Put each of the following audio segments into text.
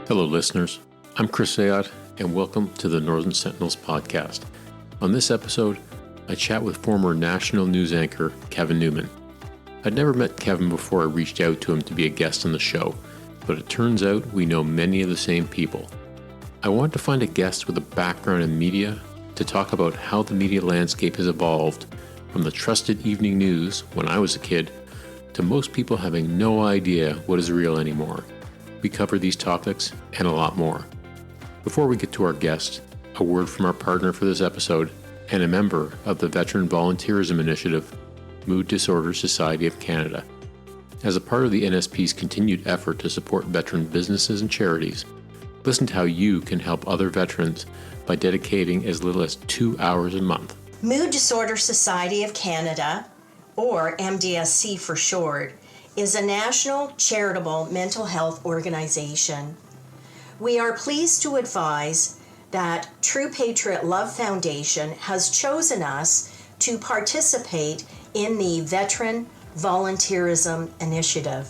Hello, listeners. I'm Chris Ayat, and welcome to the Northern Sentinels podcast. On this episode, I chat with former national news anchor Kevin Newman. I'd never met Kevin before I reached out to him to be a guest on the show, but it turns out we know many of the same people. I wanted to find a guest with a background in media to talk about how the media landscape has evolved from the trusted evening news when I was a kid to most people having no idea what is real anymore. We cover these topics and a lot more. Before we get to our guest, a word from our partner for this episode and a member of the Veteran Volunteerism Initiative, Mood Disorder Society of Canada. As a part of the NSP's continued effort to support veteran businesses and charities, listen to how you can help other veterans by dedicating as little as 2 hours a month. Mood Disorder Society of Canada, or MDSC for short, is a national charitable mental health organization. We are pleased to advise that True Patriot Love Foundation has chosen us to participate in the Veteran Volunteerism Initiative.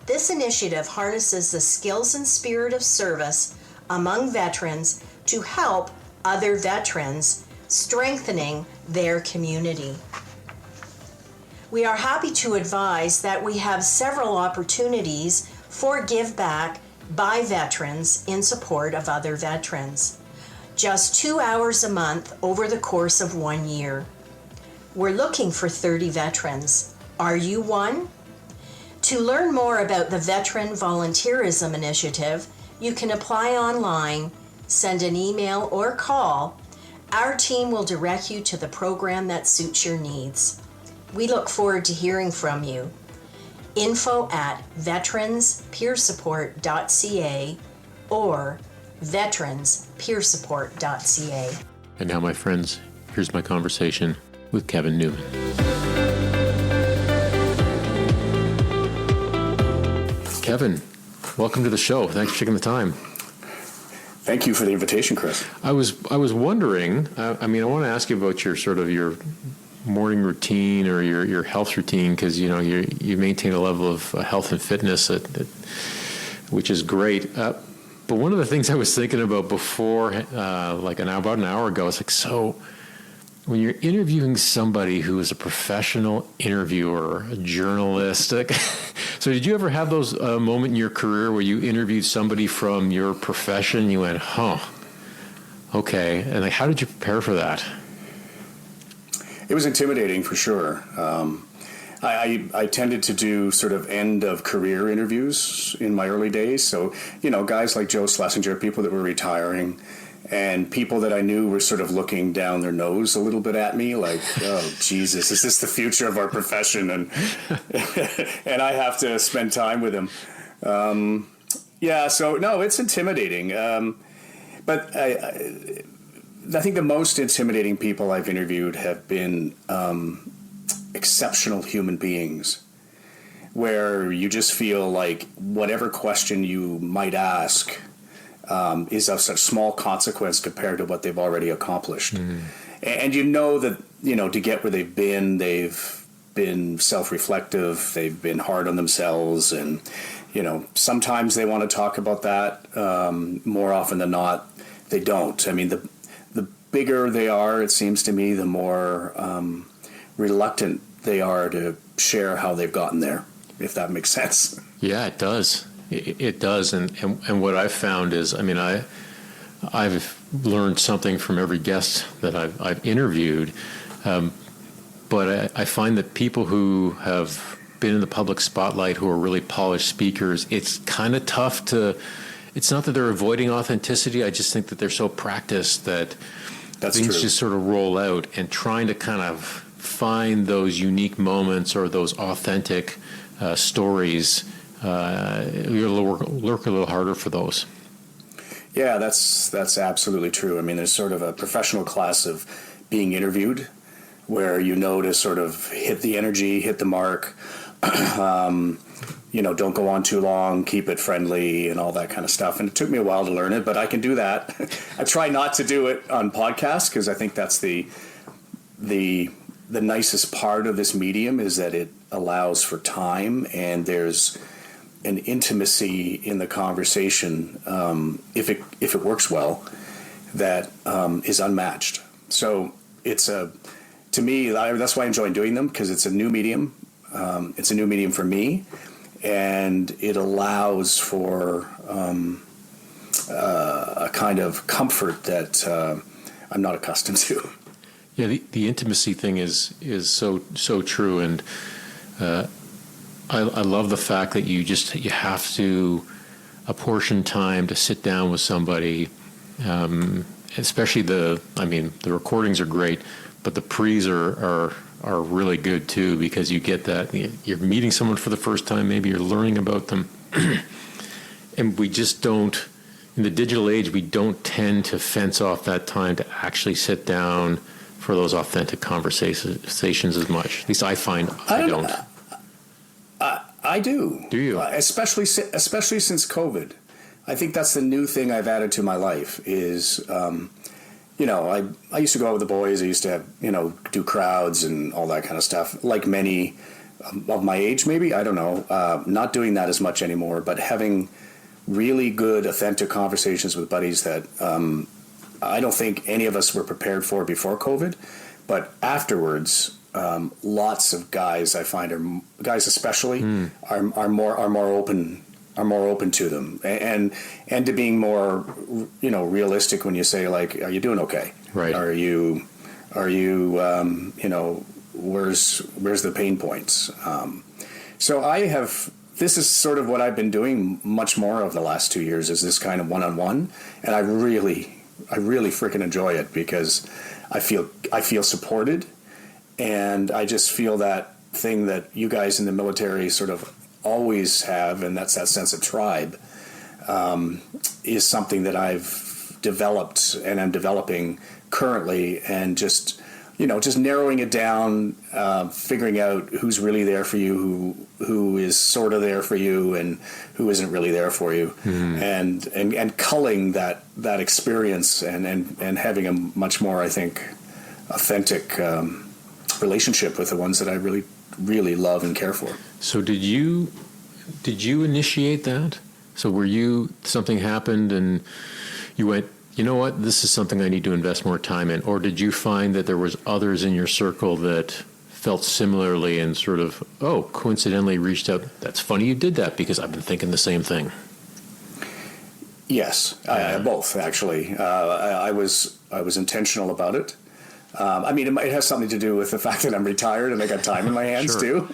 This initiative harnesses the skills and spirit of service among veterans to help other veterans, strengthening their community. We are happy to advise that we have several opportunities for give back by veterans in support of other veterans. Just 2 hours a month over the course of 1 year. We're looking for 30 veterans. Are you one? To learn more about the Veteran Volunteerism Initiative, you can apply online, send an email, or call. Our team will direct you to the program that suits your needs. We look forward to hearing from you. info@veteranspeersupport.ca or veteranspeersupport.ca. And now, my friends, here's my conversation with Kevin Newman. Kevin, welcome to the show. Thanks for taking the time. Thank you for the invitation, Chris. I was wondering, I want to ask you about your morning routine or your health routine, because you maintain a level of health and fitness which is great. But one of the things I was thinking about before, about an hour ago, is so when you're interviewing somebody who is a professional interviewer, a journalist. So did you ever have those moment in your career where you interviewed somebody from your profession? You went, okay, and how did you prepare for that? It was intimidating for sure. I tended to do sort of end of career interviews in my early days. So, guys like Joe Schlesinger, people that were retiring, and people that I knew were sort of looking down their nose a little bit at me, like, oh, Jesus, is this the future of our profession? And and I have to spend time with them. So no, it's intimidating. But I think the most intimidating people I've interviewed have been exceptional human beings, where you just feel like whatever question you might ask is of such small consequence compared to what they've already accomplished. Mm. And that, to get where they've been self-reflective, they've been hard on themselves, and, sometimes they want to talk about that. More often than not, they don't. I mean, the bigger they are, it seems to me, the more reluctant they are to share how they've gotten there, if that makes sense. Yeah, it does. It does. And what I've found is, I've learned something from every guest that I've interviewed, but I find that people who have been in the public spotlight, who are really polished speakers, it's kind of tough it's not that they're avoiding authenticity. I just think that they're so practiced that things just sort of roll out, and trying to kind of find those unique moments or those authentic stories, you're work a little harder for those. Yeah, that's absolutely true. I mean, there's sort of a professional class of being interviewed where to sort of hit the energy, hit the mark, don't go on too long, keep it friendly and all that kind of stuff. And it took me a while to learn it, but I can do that. I try not to do it on podcasts because I think that's the nicest part of this medium, is that it allows for time, and there's an intimacy in the conversation, if it works well, that is unmatched. So to me, that's why I enjoy doing them, because it's a new medium. It's a new medium for me, and it allows for a kind of comfort that I'm not accustomed to. Yeah, the intimacy thing is so true, and I love the fact that you have to apportion time to sit down with somebody, especially the recordings are great, but the pre's are really good too, because you get that you're meeting someone for the first time, maybe you're learning about them, and we just don't, in the digital age, we don't tend to fence off that time to actually sit down for those authentic conversations as much. At least I find I don't. I do. Do you? Especially since COVID. I think that's the new thing I've added to my life is, I used to go out with the boys. I used to have, do crowds and all that kind of stuff, like many of my age, maybe. I don't know. Not doing that as much anymore, but having really good, authentic conversations with buddies that I don't think any of us were prepared for before COVID. But afterwards, lots of guys I find guys especially are more open to them, and to being more realistic when you say, like, are you doing okay? Right. Are you where's the pain points? So this is sort of what I've been doing much more of the last 2 years, is this kind of one-on-one, and I really freaking enjoy it, because I feel supported. And I just feel that thing that you guys in the military sort of always have, and that's that sense of tribe, is something that I've developed and I'm developing currently, and just narrowing it down, figuring out who's really there for you, who is sort of there for you, and who isn't really there for you, and culling that experience, and having a much more, I think, authentic relationship with the ones that I really, really love and care for. So did you initiate that? So something happened and you went, you know what, this is something I need to invest more time in? Or did you find that there was others in your circle that felt similarly and sort of, coincidentally reached out? That's funny you did that, because I've been thinking the same thing. Yes, both, actually. I was intentional about it. It has something to do with the fact that I'm retired and I got time in my hands too.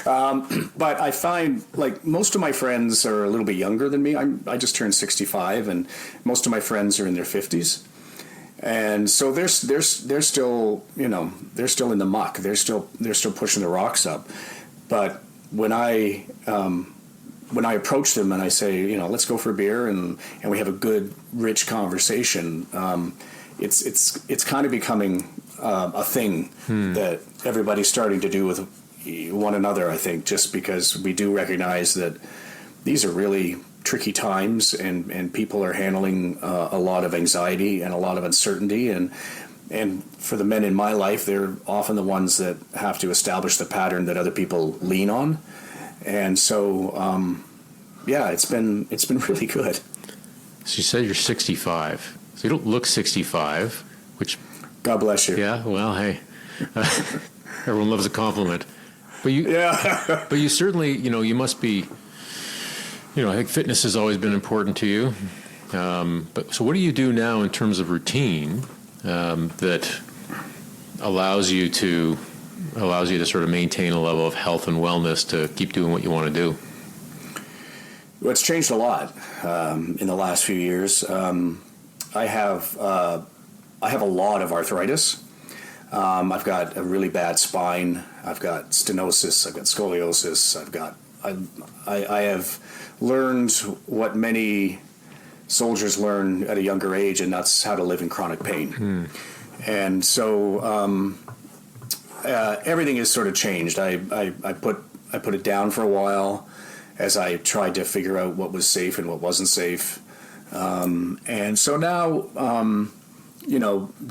But I find, like, most of my friends are a little bit younger than me. I just turned 65, and most of my friends are in their 50s, and so they're still they're still in the muck. They're still pushing the rocks up. But when I approach them and I say, let's go for a beer and we have a good, rich conversation. It's kind of becoming a thing that everybody's starting to do with one another, I think, just because we do recognize that these are really tricky times, and people are handling a lot of anxiety and a lot of uncertainty, and for the men in my life, they're often the ones that have to establish the pattern that other people lean on, and so it's been really good. So you said you're 65. So you don't look 65, which... God bless you. Yeah, well, hey, everyone loves a compliment. But you certainly, you must be, I think fitness has always been important to you. But so what do you do now in terms of routine that allows you to sort of maintain a level of health and wellness to keep doing what you want to do? Well, it's changed a lot in the last few years. I have a lot of arthritis. I've got a really bad spine. I've got stenosis. I've got scoliosis. I have learned what many soldiers learn at a younger age, and that's how to live in chronic pain. And so everything has sort of changed. I put it down for a while as I tried to figure out what was safe and what wasn't safe. And so now,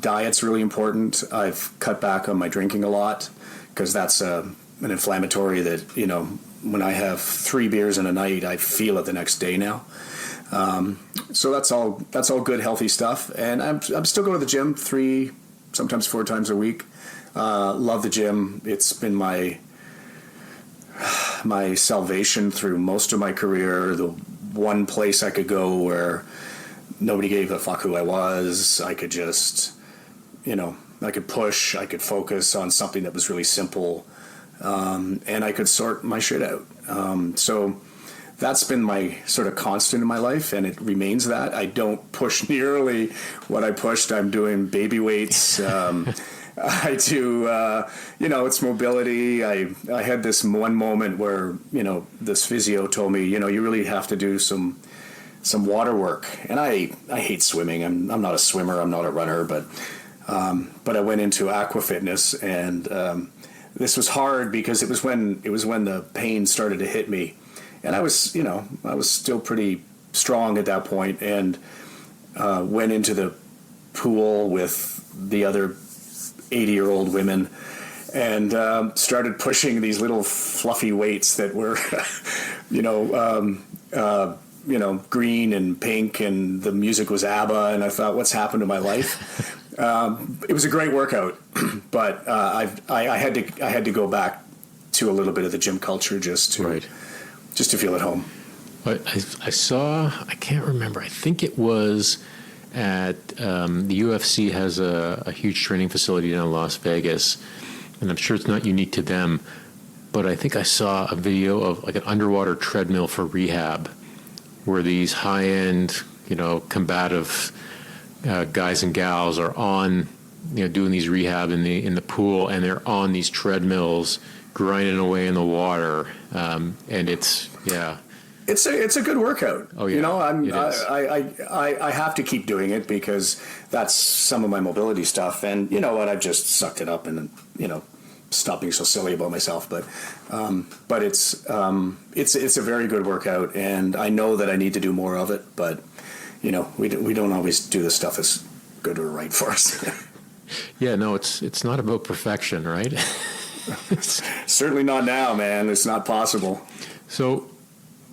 diet's really important. I've cut back on my drinking a lot, because that's a an inflammatory that, when I have 3 beers in a night, I feel it the next day now. So that's all good, healthy stuff. And I'm still going to the gym 3, sometimes 4 times a week. Love the gym. It's been my salvation through most of my career. The one place I could go where nobody gave a fuck who I was. I could just, I could push, I could focus on something that was really simple, and I could sort my shit out. So that's been my sort of constant in my life, and it remains that. I don't push nearly what I pushed. I'm doing baby weights. I do, it's mobility. I had this one moment where, this physio told me, you really have to do some water work. And I hate swimming. I'm not a swimmer. I'm not a runner, but I went into aqua fitness, and this was hard because it was when the pain started to hit me. And I was still pretty strong at that point, and went into the pool with the other 80-year-old women, and started pushing these little fluffy weights that were, green and pink, and the music was ABBA, and I thought, what's happened to my life? It was a great workout, but I had to go back to a little bit of the gym culture just to feel at home. I saw, I can't remember, I think it was at the UFC has a huge training facility down in Las Vegas, and I'm sure it's not unique to them, but I think I saw a video of like an underwater treadmill for rehab where these high-end, combative guys and gals are on, doing these rehab in the pool, and they're on these treadmills grinding away in the water, and it's, yeah. It's a good workout. Oh yeah, I have to keep doing it because that's some of my mobility stuff. And you know what? I've just sucked it up and stopped being so silly about myself. But it's a very good workout, and I know that I need to do more of it. But we don't always do the stuff that's good or right for us. Yeah, no, it's not about perfection, right? Certainly not now, man. It's not possible. So.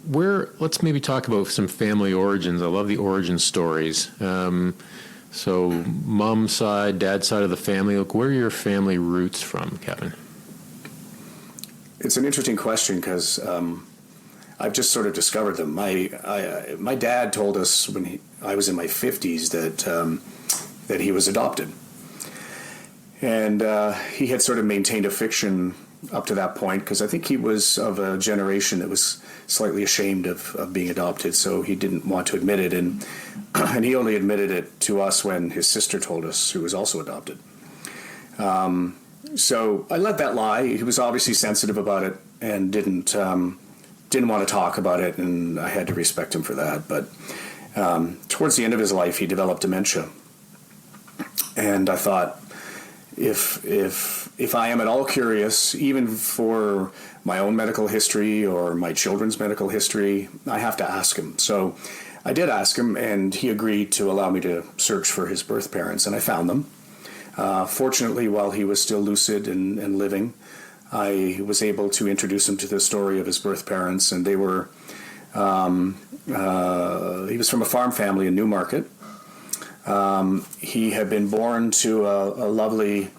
Let's maybe talk about some family origins. I love the origin stories. So mom's side, dad's side of the family, where are your family roots from, Kevin? It's an interesting question because I've just sort of discovered them. My dad told us when I was in my 50s that he was adopted. And he had sort of maintained a fiction up to that point because I think he was of a generation that was slightly ashamed of being adopted, so he didn't want to admit it, and he only admitted it to us when his sister told us, who was also adopted. So I let that lie. He was obviously sensitive about it and didn't want to talk about it, and I had to respect him for that. But towards the end of his life, he developed dementia, and I thought, if I am at all curious, even for my own medical history or my children's medical history, I have to ask him. So I did ask him, and he agreed to allow me to search for his birth parents, and I found them. Fortunately, while he was still lucid and living, I was able to introduce him to the story of his birth parents, and they were, he was from a farm family in Newmarket. He had been born to a lovely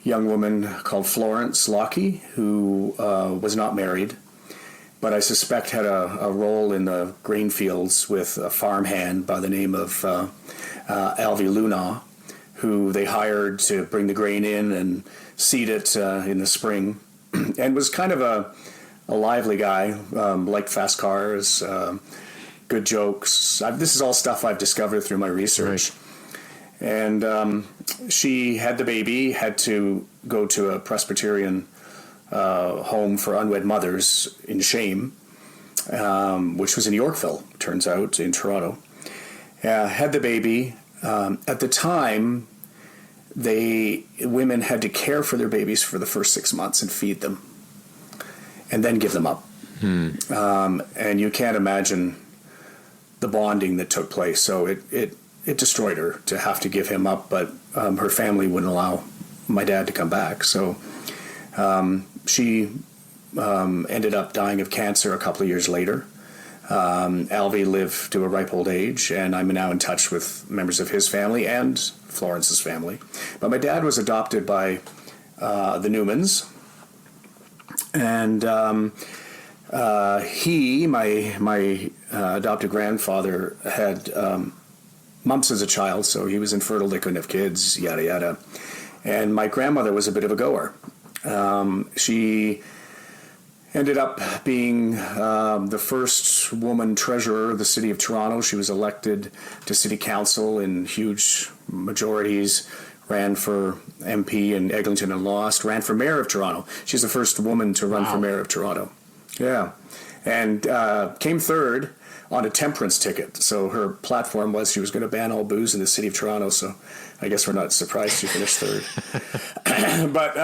young woman called Florence Lockie, who was not married, but I suspect had a role in the grain fields with a farmhand by the name of Alvy Luna, who they hired to bring the grain in and seed it in the spring, and was kind of a lively guy, liked fast cars, good jokes. This is all stuff I've discovered through my research. Right. And she had the baby, had to go to a Presbyterian home for unwed mothers in Shame, which was in Yorkville, turns out, in Toronto. Had the baby. At the time, women had to care for their babies for the first 6 months and feed them, and then give them up. And you can't imagine the bonding that took place. So it destroyed her to have to give him up, but her family wouldn't allow my dad to come back. So she ended up dying of cancer a couple of years later. Alvy lived to a ripe old age, and I'm now in touch with members of his family and Florence's family. But my dad was adopted by the Newmans, and my adopted grandfather had mumps as a child, so he was infertile, they couldn't have kids, yada yada. And my grandmother was a bit of a goer. She ended up being the first woman treasurer of the city of Toronto. She was elected to city council in huge majorities, ran for MP in Eglinton and lost, ran for mayor of Toronto. She's the first woman to run for mayor of Toronto. Yeah. And came third on a temperance ticket. So her platform was she was going to ban all booze in the city of Toronto. So I guess we're not surprised she finished third. But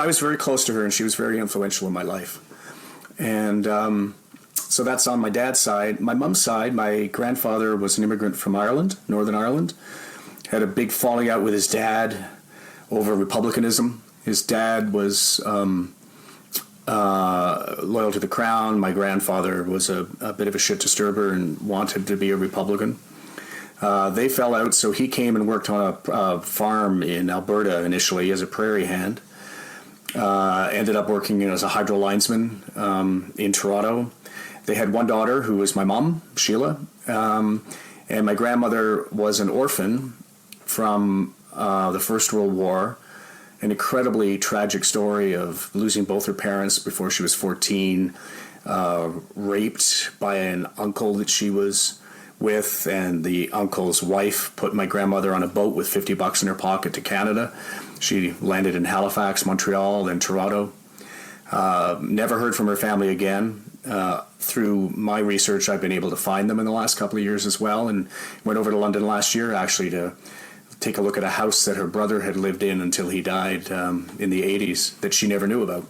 I was very close to her, and she was very influential in my life. And so that's on my dad's side. My mom's side, my grandfather was an immigrant from Ireland, Northern Ireland. Had a big falling out with his dad over republicanism. His dad was loyal to the crown. My grandfather was a bit of a shit disturber and wanted to be a Republican. They fell out, so he came and worked on a farm in Alberta initially as a prairie hand. Ended up working as a hydro linesman in Toronto. They had one daughter who was my mom, Sheila, and my grandmother was an orphan from the First World War. An incredibly tragic story of losing both her parents before she was 14, raped by an uncle that she was with, and the uncle's wife put my grandmother on a boat with $50 in her pocket to Canada. She landed in Halifax, Montreal, then Toronto. Never heard from her family again. Through my research, I've been able to find them in the last couple of years as well, and went over to London last year actually to take a look at a house that her brother had lived in until he died in the 80s that she never knew about.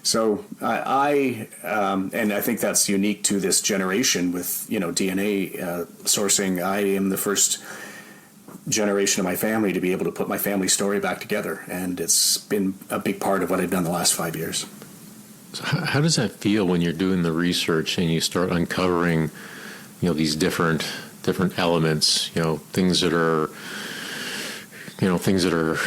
So and I think that's unique to this generation with, DNA sourcing. I am the first generation of my family to be able to put my family story back together, and it's been a big part of what I've done the last 5 years. So how does that feel when you're doing the research and you start uncovering, these different elements, things that are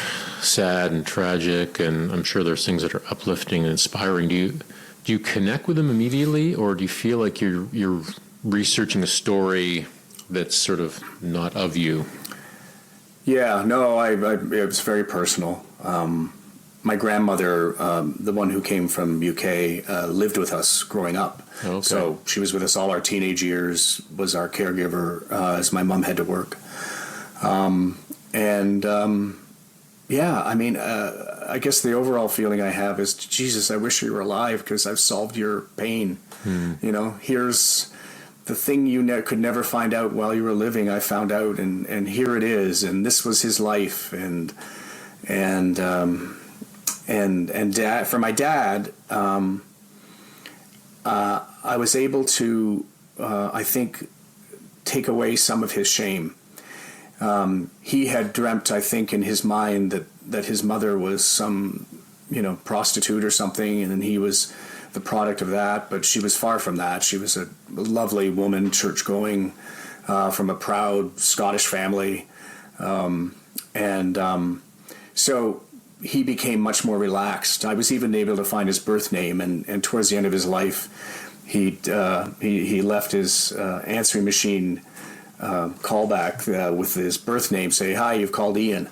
sad and tragic, and I'm sure there's things that are uplifting and inspiring. Do you connect with them immediately, or do you feel like you're researching a story that's sort of not of you? Yeah, no, it was very personal. My grandmother, the one who came from UK, lived with us growing up. Okay. So she was with us all our teenage years, was our caregiver as my mom had to work. I guess the overall feeling I have is, Jesus, I wish you were alive because I've solved your pain. Here's the thing you could never find out while you were living. I found out, and here it is, and this was his life, and dad, for my dad, I was able to, I think, take away some of his shame. He had dreamt, I think, in his mind that his mother was some, prostitute or something, and then he was the product of that. But she was far from that. She was a lovely woman, church-going, from a proud Scottish family. So he became much more relaxed. I was even able to find his birth name, and towards the end of his life, he left his answering machine callback with his birth name, say, "Hi, you've called Ian."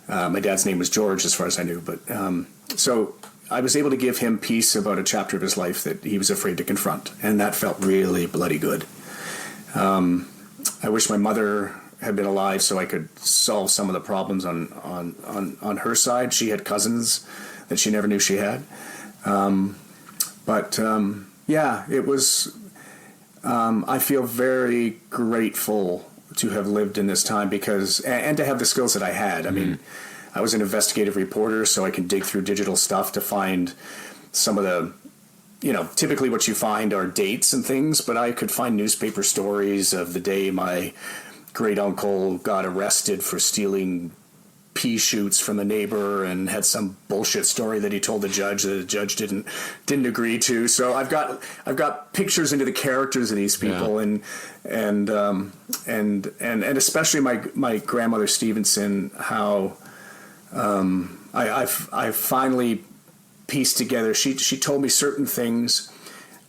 My dad's name was George, as far as I knew. But so I was able to give him peace about a chapter of his life that he was afraid to confront, and that felt really bloody good. I wish my mother had been alive so I could solve some of the problems on her side. She had cousins that she never knew she had. It was. I feel very grateful to have lived in this time and to have the skills that I had. I mean, I was an investigative reporter, so I can dig through digital stuff to find some of the, typically what you find are dates and things, but I could find newspaper stories of the day my great uncle got arrested for stealing pea shoots from a neighbor and had some bullshit story that he told the judge that the judge didn't agree to. So I've got pictures into the characters of these people, and especially my grandmother Stevenson, how I finally pieced together. She told me certain things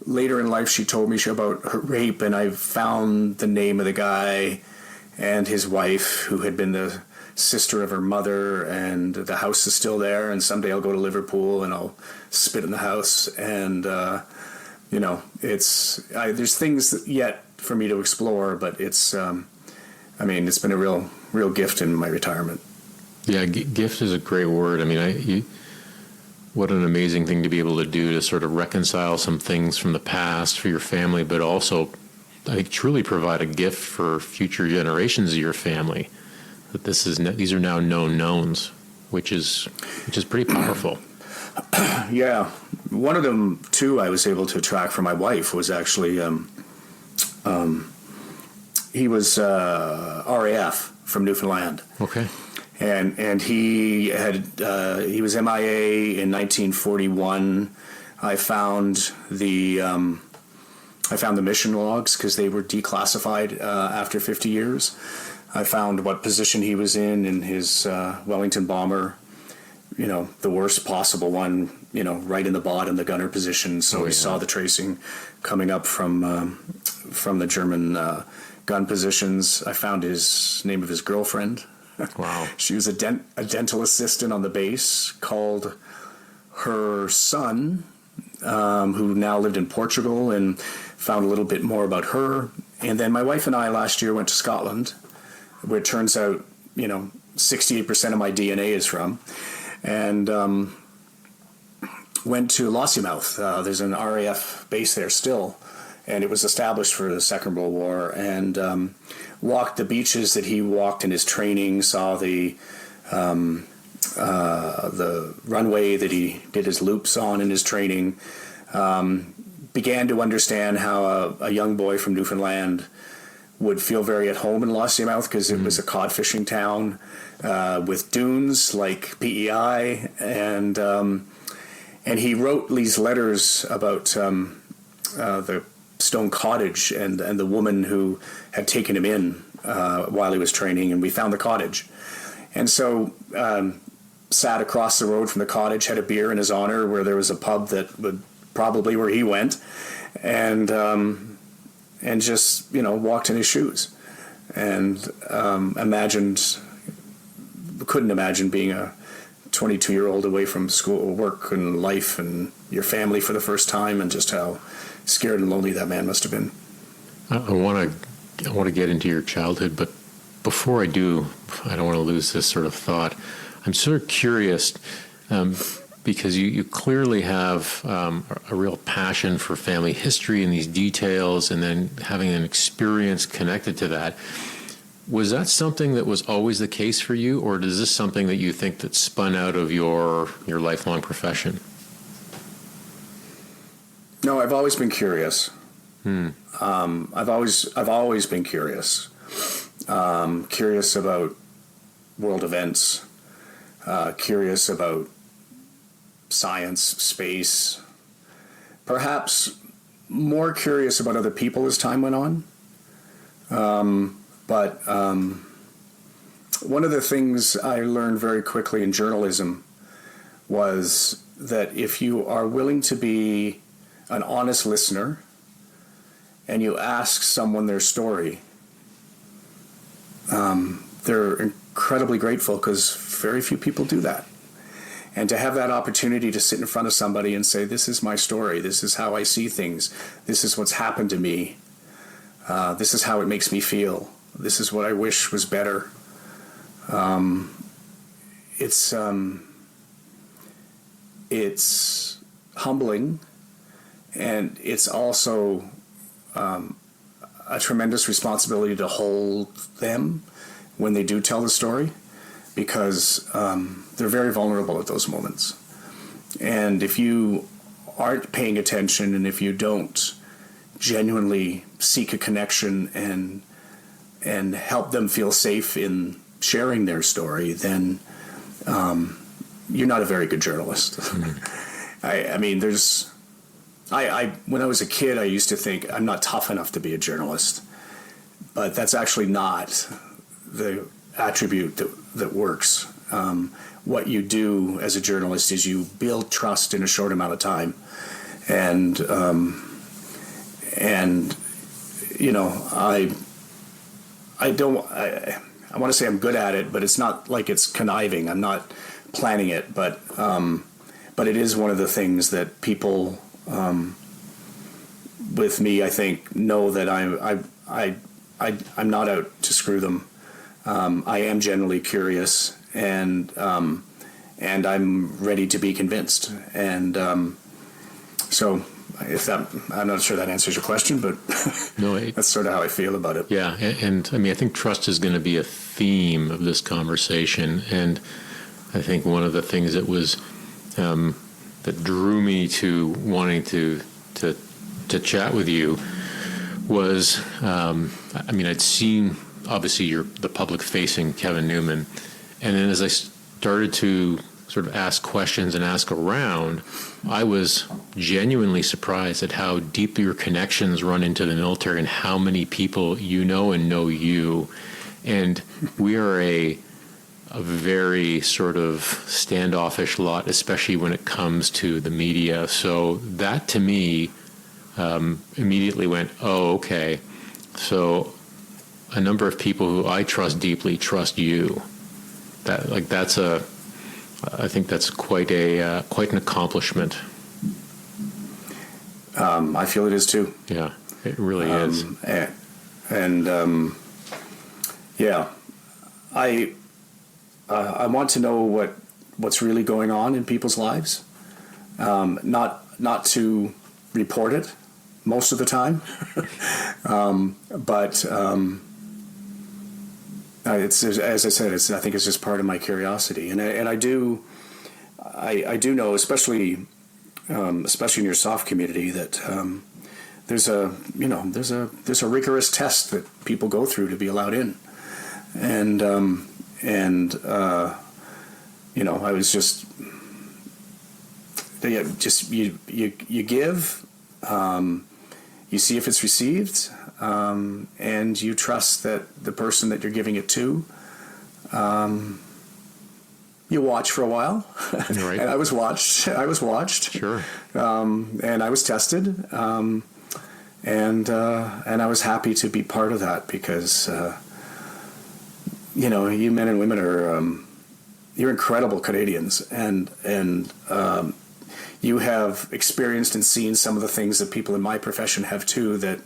later in life. She told me about her rape, and I found the name of the guy and his wife, who had been the sister of her mother, and the house is still there, and someday I'll go to Liverpool and I'll spit in the house, and there's things yet for me to explore, but it's it's been a real gift in my retirement. Yeah, gift is a great word. I mean, what an amazing thing to be able to do, to sort of reconcile some things from the past for your family, but also, I think, truly provide a gift for future generations of your family. That these are now known knowns, which is pretty powerful. Yeah, one of them too I was able to track for my wife was actually he was RAF from Newfoundland. Okay. And he was MIA in 1941. I found the mission logs because they were declassified after 50 years. I found what position he was in his Wellington bomber, the worst possible one, right in the bottom, the gunner position. So we saw the tracing coming up from the German gun positions. I found his name of his girlfriend. Wow. She was a dental assistant on the base. Called her son, who now lived in Portugal, and found a little bit more about her. And then my wife and I last year went to Scotland, where it turns out, 68% of my DNA is from, and went to Lossiemouth. There's an RAF base there still, and it was established for the Second World War, and walked the beaches that he walked in his training, saw the runway that he did his loops on in his training, began to understand how a young boy from Newfoundland would feel very at home in Lossiemouth, because it was a cod fishing town with dunes like PEI, and he wrote these letters about the stone cottage and the woman who had taken him in while he was training, and we found the cottage. And so sat across the road from the cottage, had a beer in his honor, where there was a pub that would probably where he went, and just walked in his shoes, and couldn't imagine being a 22-year-old away from school, work, and life, and your family for the first time, and just how scared and lonely that man must have been. I want to get into your childhood, but before I do, I don't want to lose this sort of thought. I'm sort of curious, because you clearly have a real passion for family history and these details, and then having an experience connected to that. Was that something that was always the case for you, or is this something that you think that spun out of your lifelong profession? No, I've always been curious. I've always been curious. Curious about world events. Curious about science, space. Perhaps more curious about other people as time went on. But one of the things I learned very quickly in journalism was that if you are willing to be an honest listener and you ask someone their story, they're incredibly grateful, because very few people do that. And to have that opportunity to sit in front of somebody and say, this is my story, this is how I see things, this is what's happened to me, this is how it makes me feel, this is what I wish was better. It's humbling, and it's also a tremendous responsibility to hold them when they do tell the story, because they're very vulnerable at those moments. And if you aren't paying attention, and if you don't genuinely seek a connection and help them feel safe in sharing their story, then you're not a very good journalist. I mean, when I was a kid, I used to think I'm not tough enough to be a journalist, but that's actually not the attribute that works. What you do as a journalist is you build trust in a short amount of time, and you know, I want to say I'm good at it, but it's not like it's conniving. I'm not planning it, but it is one of the things that people with me, I think, know that I'm not out to screw them. I am generally curious, and I'm ready to be convinced. And so, I'm not sure that answers your question, but no, that's sort of how I feel about it. Yeah, and I mean, I think trust is going to be a theme of this conversation, and I think one of the things that was that drew me to wanting to chat with you was, I mean, I'd seen obviously the public-facing Kevin Newman, and then as I started to sort of ask questions and ask around, I was genuinely surprised at how deep your connections run into the military and how many people you know and know you. And we are a very sort of standoffish lot, especially when it comes to the media. So that to me immediately went, oh, okay. So a number of people who I trust deeply trust you. I think that's quite an accomplishment. I feel it is too. Yeah, it really is. Yeah, I want to know what's really going on in people's lives. Not to report it most of the time, but it's, as I said, I think it's just part of my curiosity, and I do know, especially in your soft community, that there's a rigorous test that people go through to be allowed in, and I was just you give, you see if it's received. And you trust that the person that you're giving it to, you watch for a while. Right. And I was watched. Sure. And I was tested. And I was happy to be part of that because, you men and women are, you're incredible Canadians, and you have experienced and seen some of the things that people in my profession have too, that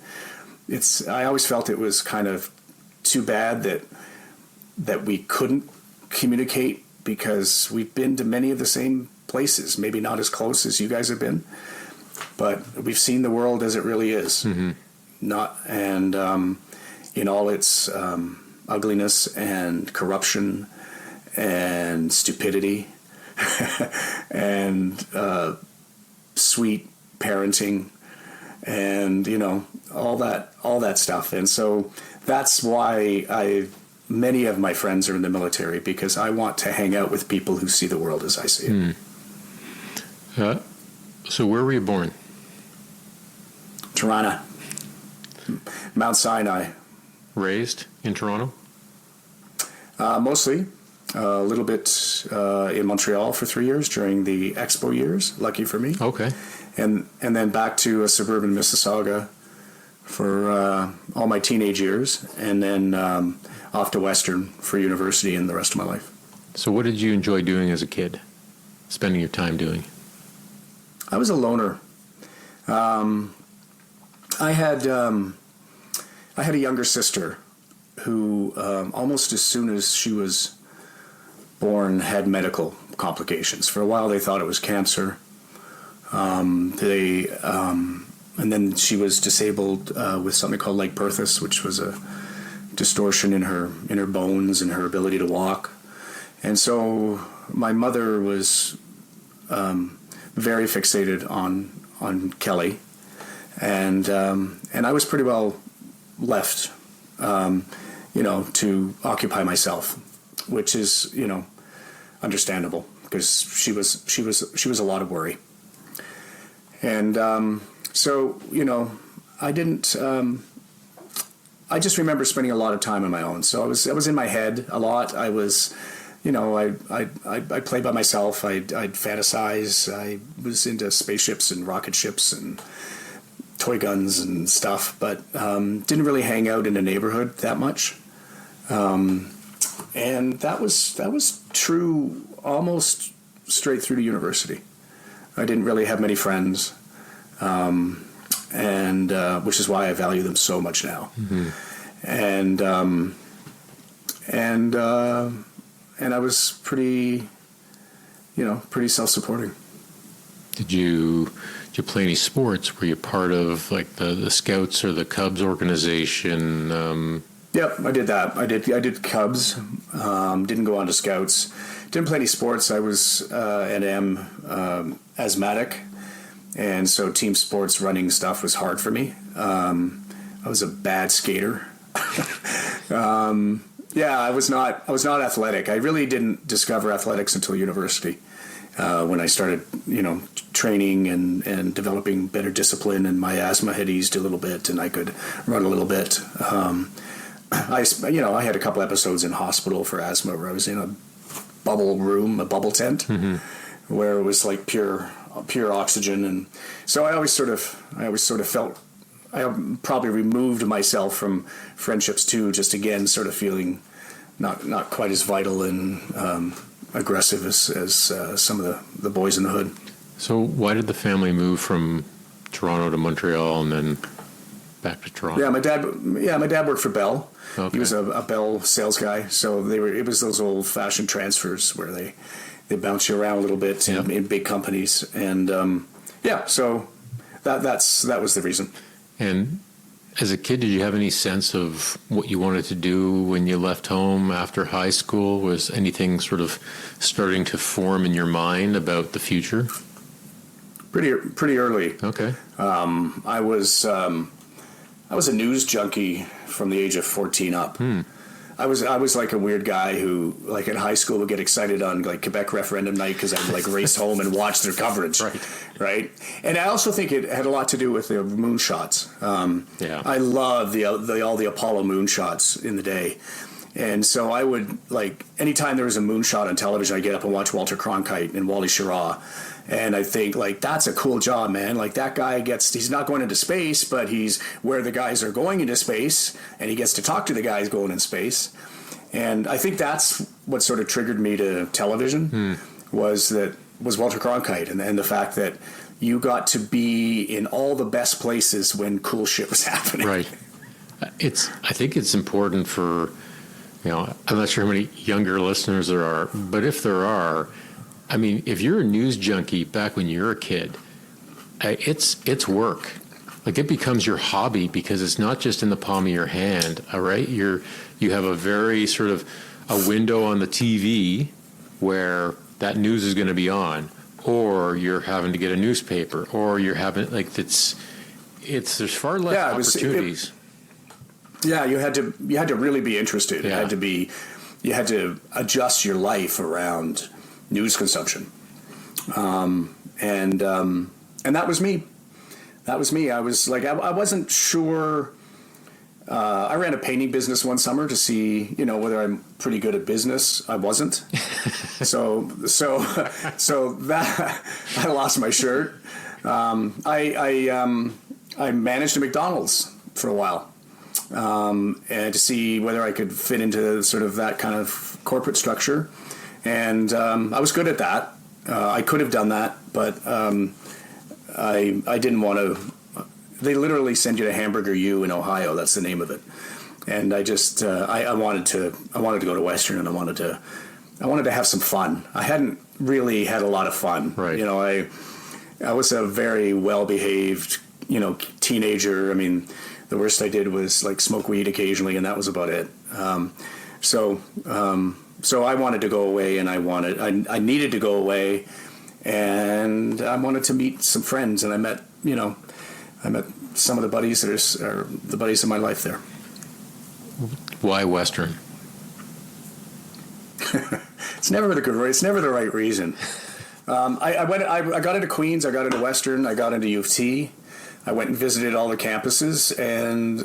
I always felt it was kind of too bad that we couldn't communicate, because we've been to many of the same places, maybe not as close as you guys have been, but we've seen the world as it really is. Mm-hmm. In all its ugliness and corruption and stupidity and sweet parenting and all that stuff. And so that's why many of my friends are in the military, because I want to hang out with people who see the world as I see it. So where were you born? Toronto, Mount Sinai. Raised in Toronto? Mostly. A little bit in Montreal for 3 years during the Expo years, lucky for me. Okay. And then back to suburban Mississauga for all my teenage years, and then off to Western for university and the rest of my life. So what did you enjoy doing as a kid, spending your time doing? I was a loner. I had a younger sister who almost as soon as she was born had medical complications. For a while they thought it was cancer. And then she was disabled with something called Lycurthus, which was a distortion in her bones and her ability to walk. And so my mother was very fixated on Kelly, and I was pretty well left, to occupy myself, which is understandable, because she was a lot of worry. And so, I didn't. I just remember spending a lot of time on my own. So I was in my head a lot. I was, I played by myself. I'd fantasize. I was into spaceships and rocket ships and toy guns and stuff, but didn't really hang out in the neighborhood that much. And that was true almost straight through to university. I didn't really have many friends, and which is why I value them so much now. Mm-hmm. And I was pretty self-supporting. Did you play any sports? Were you part of like the Scouts or the Cubs organization? Yep, I did that. I did Cubs. Didn't go on to Scouts. Didn't play any sports. I was and am asthmatic, and so team sports, running stuff was hard for me. I was a bad skater. I was not athletic. I really didn't discover athletics until university, when I started, training and developing better discipline, and my asthma had eased a little bit, and I could run a little bit. I had a couple episodes in hospital for asthma where I was in a bubble tent, mm-hmm. where it was like pure oxygen, and so I always sort of felt I probably removed myself from friendships too, just again sort of feeling not quite as vital and aggressive as some of the boys in the hood. So why did the family move from Toronto to Montreal and then back to Toronto? Yeah, my dad worked for Bell. Okay. He was a Bell sales guy, so it was those old-fashioned transfers where they bounce you around a little bit in big companies, and so that was the reason. And as a kid, did you have any sense of what you wanted to do when you left home after high school? Was anything sort of starting to form in your mind about the future? Pretty early. Okay. I was a news junkie from the age of 14 up. I was like a weird guy who, like in high school, would get excited on like Quebec referendum night because I'd like race home and watch their coverage. Right. And I also think it had a lot to do with the moonshots. I love all the Apollo moonshots in the day. And so I would, like, anytime there was a moonshot on television, I'd get up and watch Walter Cronkite and Wally Schirra. And I think, like, that's a cool job, man. Like, that guy he's not going into space, but he's where the guys are going into space, and he gets to talk to the guys going in space. And I think that's what sort of triggered me to television, was Walter Cronkite, and the fact that you got to be in all the best places when cool shit was happening. Right. I think it's important for, I'm not sure how many younger listeners there are, but if there are, I mean, if you're a news junkie back when you're a kid, it's work. Like, it becomes your hobby because it's not just in the palm of your hand, all right? You have a very sort of a window on the TV where that news is going to be on, or you're having to get a newspaper, or you're having, like, there's far less opportunities. You had to really be interested. Yeah. You had to adjust your life around news consumption, and that was me. I was like, I wasn't sure. I ran a painting business one summer to see, whether I'm pretty good at business. I wasn't. so that I lost my shirt. I managed a McDonald's for a while, and to see whether I could fit into sort of that kind of corporate structure. And I was good at that. I could have done that, but I didn't want to. They literally send you to Hamburger U in Ohio. That's the name of it. And I just I wanted to go to Western, and I wanted to have some fun. I hadn't really had a lot of fun. Right. I was a very well behaved teenager. I mean, the worst I did was like smoke weed occasionally, and that was about it. So I wanted to go away, and I needed to go away, and I wanted to meet some friends, and I met some of the buddies that are the buddies of my life there. Why Western? It's never the right reason. I got into Queens, I got into Western, I got into U of T. I went and visited all the campuses, and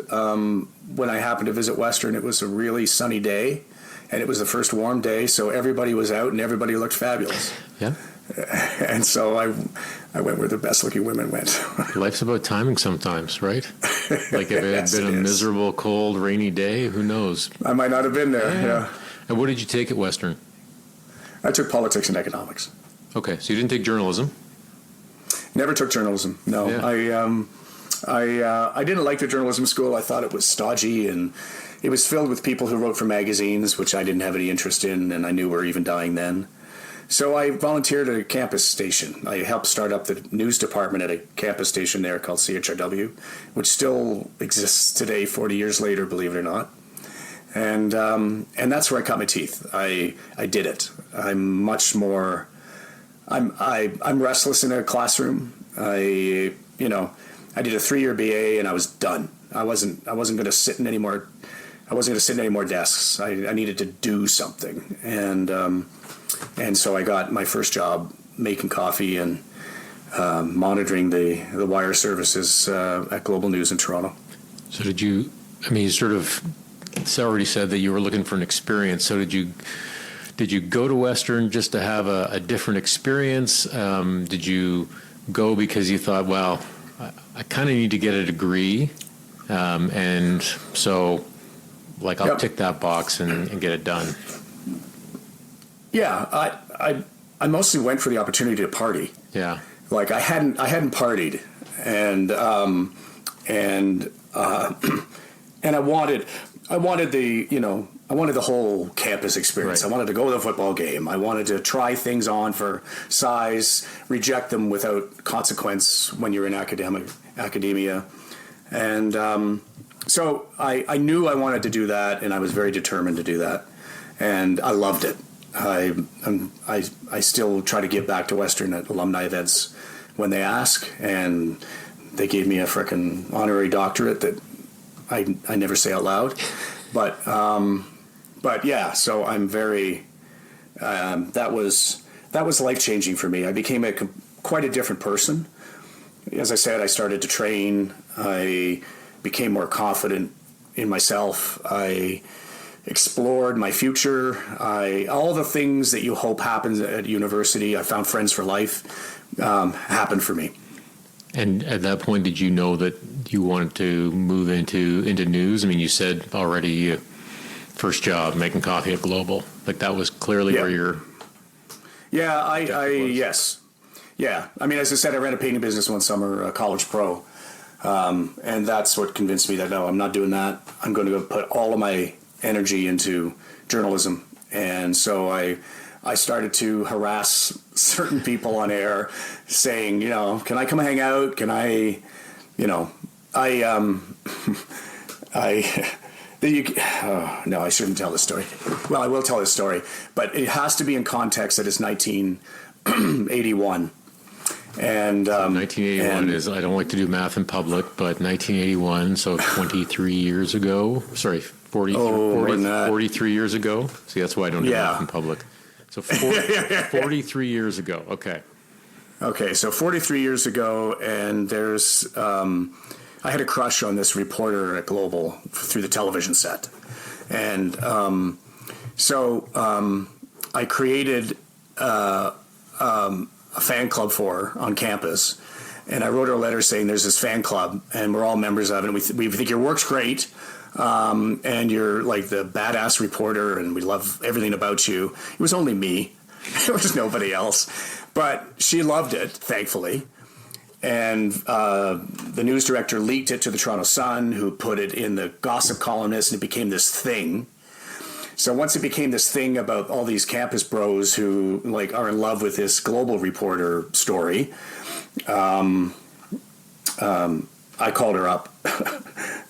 when I happened to visit Western, it was a really sunny day, and it was the first warm day, so everybody was out and everybody looked fabulous. Yeah. And so I went where the best-looking women went. Life's about timing sometimes, right? Like if it had been a miserable, cold, rainy day, who knows? I might not have been there, yeah. And what did you take at Western? I took politics and economics. Okay, so you didn't take journalism? Never took journalism, no. Yeah. I didn't like the journalism school. I thought it was stodgy, and it was filled with people who wrote for magazines, which I didn't have any interest in, and I knew were even dying then. So I volunteered at a campus station. I helped start up the news department at a campus station there called CHRW, which still exists today, 40 years later, believe it or not. And that's where I cut my teeth. I did it. I'm much more. I'm restless in a classroom. I did a 3-year BA and I was done. I wasn't going to sit in any more. I wasn't going to sit in any more desks. I needed to do something, and so I got my first job making coffee and monitoring the wire services at Global News in Toronto. So did you? I mean, you sort of already said that you were looking for an experience. So did you go to Western just to have a different experience? Did you go because you thought, well, I kind of need to get a degree, and so like I'll tick that box and get it done? Yeah, I mostly went for the opportunity to party. Yeah, like I hadn't partied, and I wanted the whole campus experience. Right. I wanted to go to the football game. I wanted to try things on for size, reject them without consequence when you're in academia, and so I knew I wanted to do that, and I was very determined to do that, and I loved it. I still try to give back to Western at alumni events when they ask, and they gave me a frickin' honorary doctorate that I never say out loud, but yeah. So I'm very that was life-changing for me. I became quite a different person. As I said, I started to train. I became more confident in myself. I explored my future. All the things that you hope happens at university, I found friends for life, happened for me. And at that point, did you know that you wanted to move into news? I mean, you said already first job making coffee at Global. Like that was clearly where you're. Yeah, yes. Yeah. I mean, as I said, I ran a painting business one summer, a college pro. And that's what convinced me that, no, I'm not doing that. I'm going to go put all of my energy into journalism. And so I started to harass certain people on air saying, can I come hang out? Can I, no, I shouldn't tell this story. Well, I will tell this story, but it has to be in context that it's 1981. And 1981 is, I don't like to do math in public, but 1981, so 23 years ago. Sorry, 43 years ago. See, that's why I don't do math in public. So 43 years ago. Okay. Okay, so 43 years ago, and there's I had a crush on this reporter at Global through the television set, and so I created a fan club for her on campus, and I wrote her a letter saying there's this fan club and we're all members of it, and we think your work's great, and you're like the badass reporter and we love everything about you. It was only me. There was nobody else, but she loved it, thankfully, and the news director leaked it to the Toronto Sun, who put it in the gossip columnist, and it became this thing. So once it became this thing about all these campus bros who are in love with this Global reporter story, I called her up.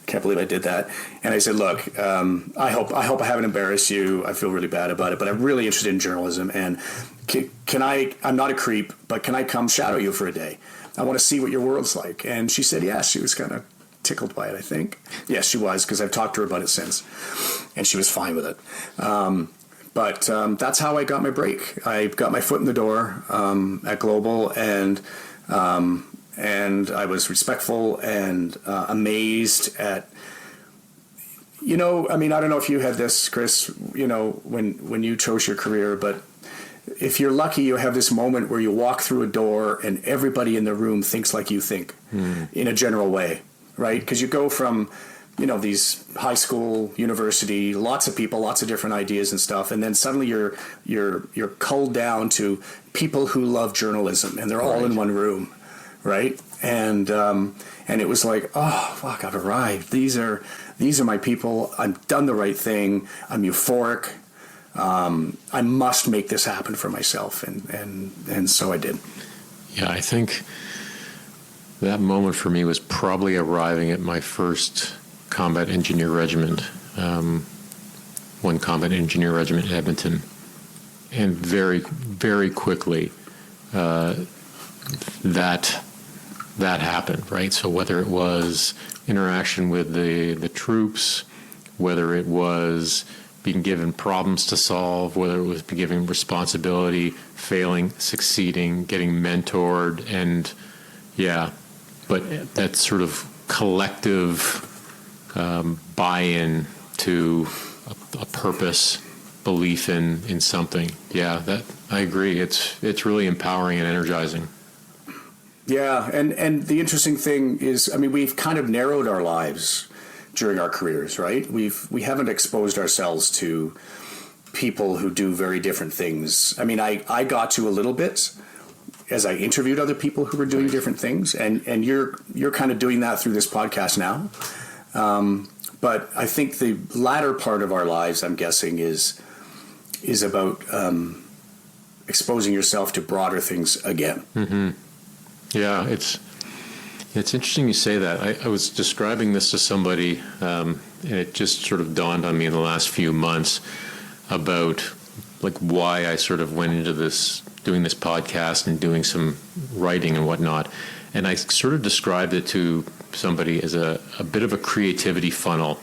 Can't believe I did that. And I said, look, I hope I haven't embarrassed you. I feel really bad about it, but I'm really interested in journalism. And I'm not a creep, but can I come shadow you for a day? I want to see what your world's like. And she said, yes. She was kind of tickled by it, I think. Yes, she was, because I've talked to her about it since, and she was fine with it. But that's how I got my break. I got my foot in the door at Global, and I was respectful and amazed at, I don't know if you had this, Chris, when you chose your career, but if you're lucky, you have this moment where you walk through a door and everybody in the room thinks like you think in a general way, right? Because you go from, these high school, university, lots of people, lots of different ideas and stuff, and then suddenly you're culled down to people who love journalism, and they're all in one room, right? And it was like, oh fuck, I've arrived. These are my people. I've done the right thing. I'm euphoric. I must make this happen for myself, and so I did. Yeah, I think that moment for me was probably arriving at my first combat engineer regiment, one combat engineer regiment in Edmonton, and very, very quickly that happened, right? So whether it was interaction with the troops, whether it was being given problems to solve, whether it was being given responsibility, failing, succeeding, getting mentored, and but that sort of collective buy-in to a purpose, belief in something. Yeah, that I agree. It's really empowering and energizing. Yeah, and the interesting thing is, we've kind of narrowed our lives during our careers, right? We haven't exposed ourselves to people who do very different things. I got to a little bit as I interviewed other people who were doing different things, and you're kind of doing that through this podcast now. But I think the latter part of our lives, I'm guessing, is about exposing yourself to broader things again. Mm-hmm. Yeah, it's interesting you say that. I was describing this to somebody, and it just sort of dawned on me in the last few months about like why I sort of went into this, doing this podcast and doing some writing and whatnot. And I sort of described it to somebody as a bit of a creativity funnel.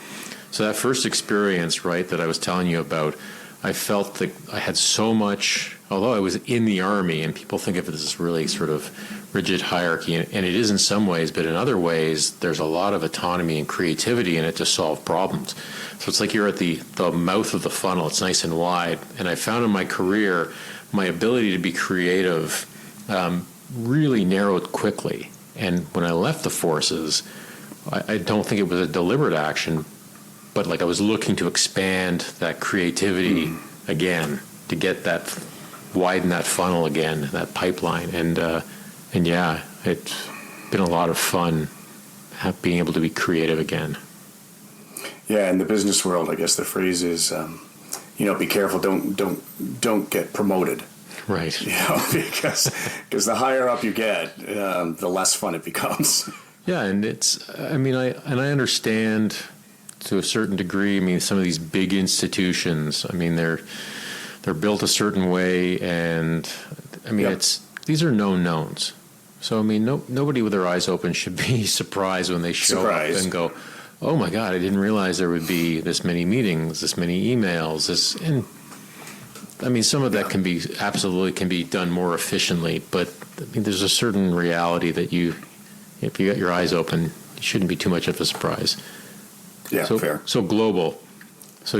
So that first experience, right, that I was telling you about, I felt that I had so much, although I was in the Army, and people think of it as this really sort of rigid hierarchy, and it is in some ways, but in other ways, there's a lot of autonomy and creativity in it to solve problems. So it's like you're at the mouth of the funnel. It's nice and wide. And I found in my career, my ability to be creative really narrowed quickly. And when I left the forces, I don't think it was a deliberate action, but like I was looking to expand that creativity again, to get that, widen that funnel again, that pipeline. And yeah, it's been a lot of fun being able to be creative again. Yeah, in the business world, I guess the phrase is, be careful, don't get promoted. Right. Because the higher up you get, the less fun it becomes. Yeah, and I understand to a certain degree. Some of these big institutions, they're built a certain way, and these are known knowns. So nobody with their eyes open should be surprised when they show up and go, "Oh my God, I didn't realize there would be this many meetings, this many emails." Some of that can be done more efficiently, but there's a certain reality that if you got your eyes open, it shouldn't be too much of a surprise. Yeah, fair. So global. So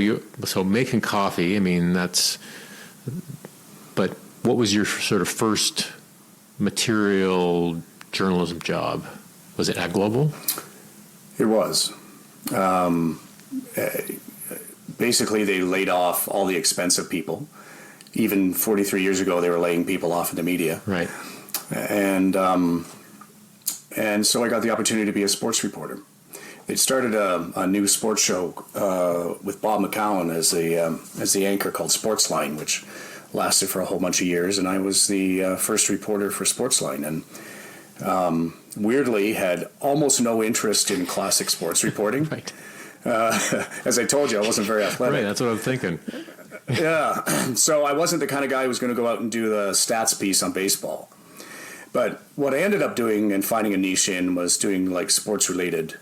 making coffee. But what was your sort of first material journalism job? Was it at Global? It was. Basically, they laid off all the expensive people. Even 43 years ago, they were laying people off in the media. Right. And so I got the opportunity to be a sports reporter. They started a new sports show with Bob McCowan as the anchor called Sportsline, which lasted for a whole bunch of years, and I was the first reporter for Sportsline, and weirdly had almost no interest in classic sports reporting. Right. As I told you, I wasn't very athletic. Right, that's what I'm thinking. Yeah, so I wasn't the kind of guy who was going to go out and do the stats piece on baseball. But what I ended up doing and finding a niche in was doing like sports-related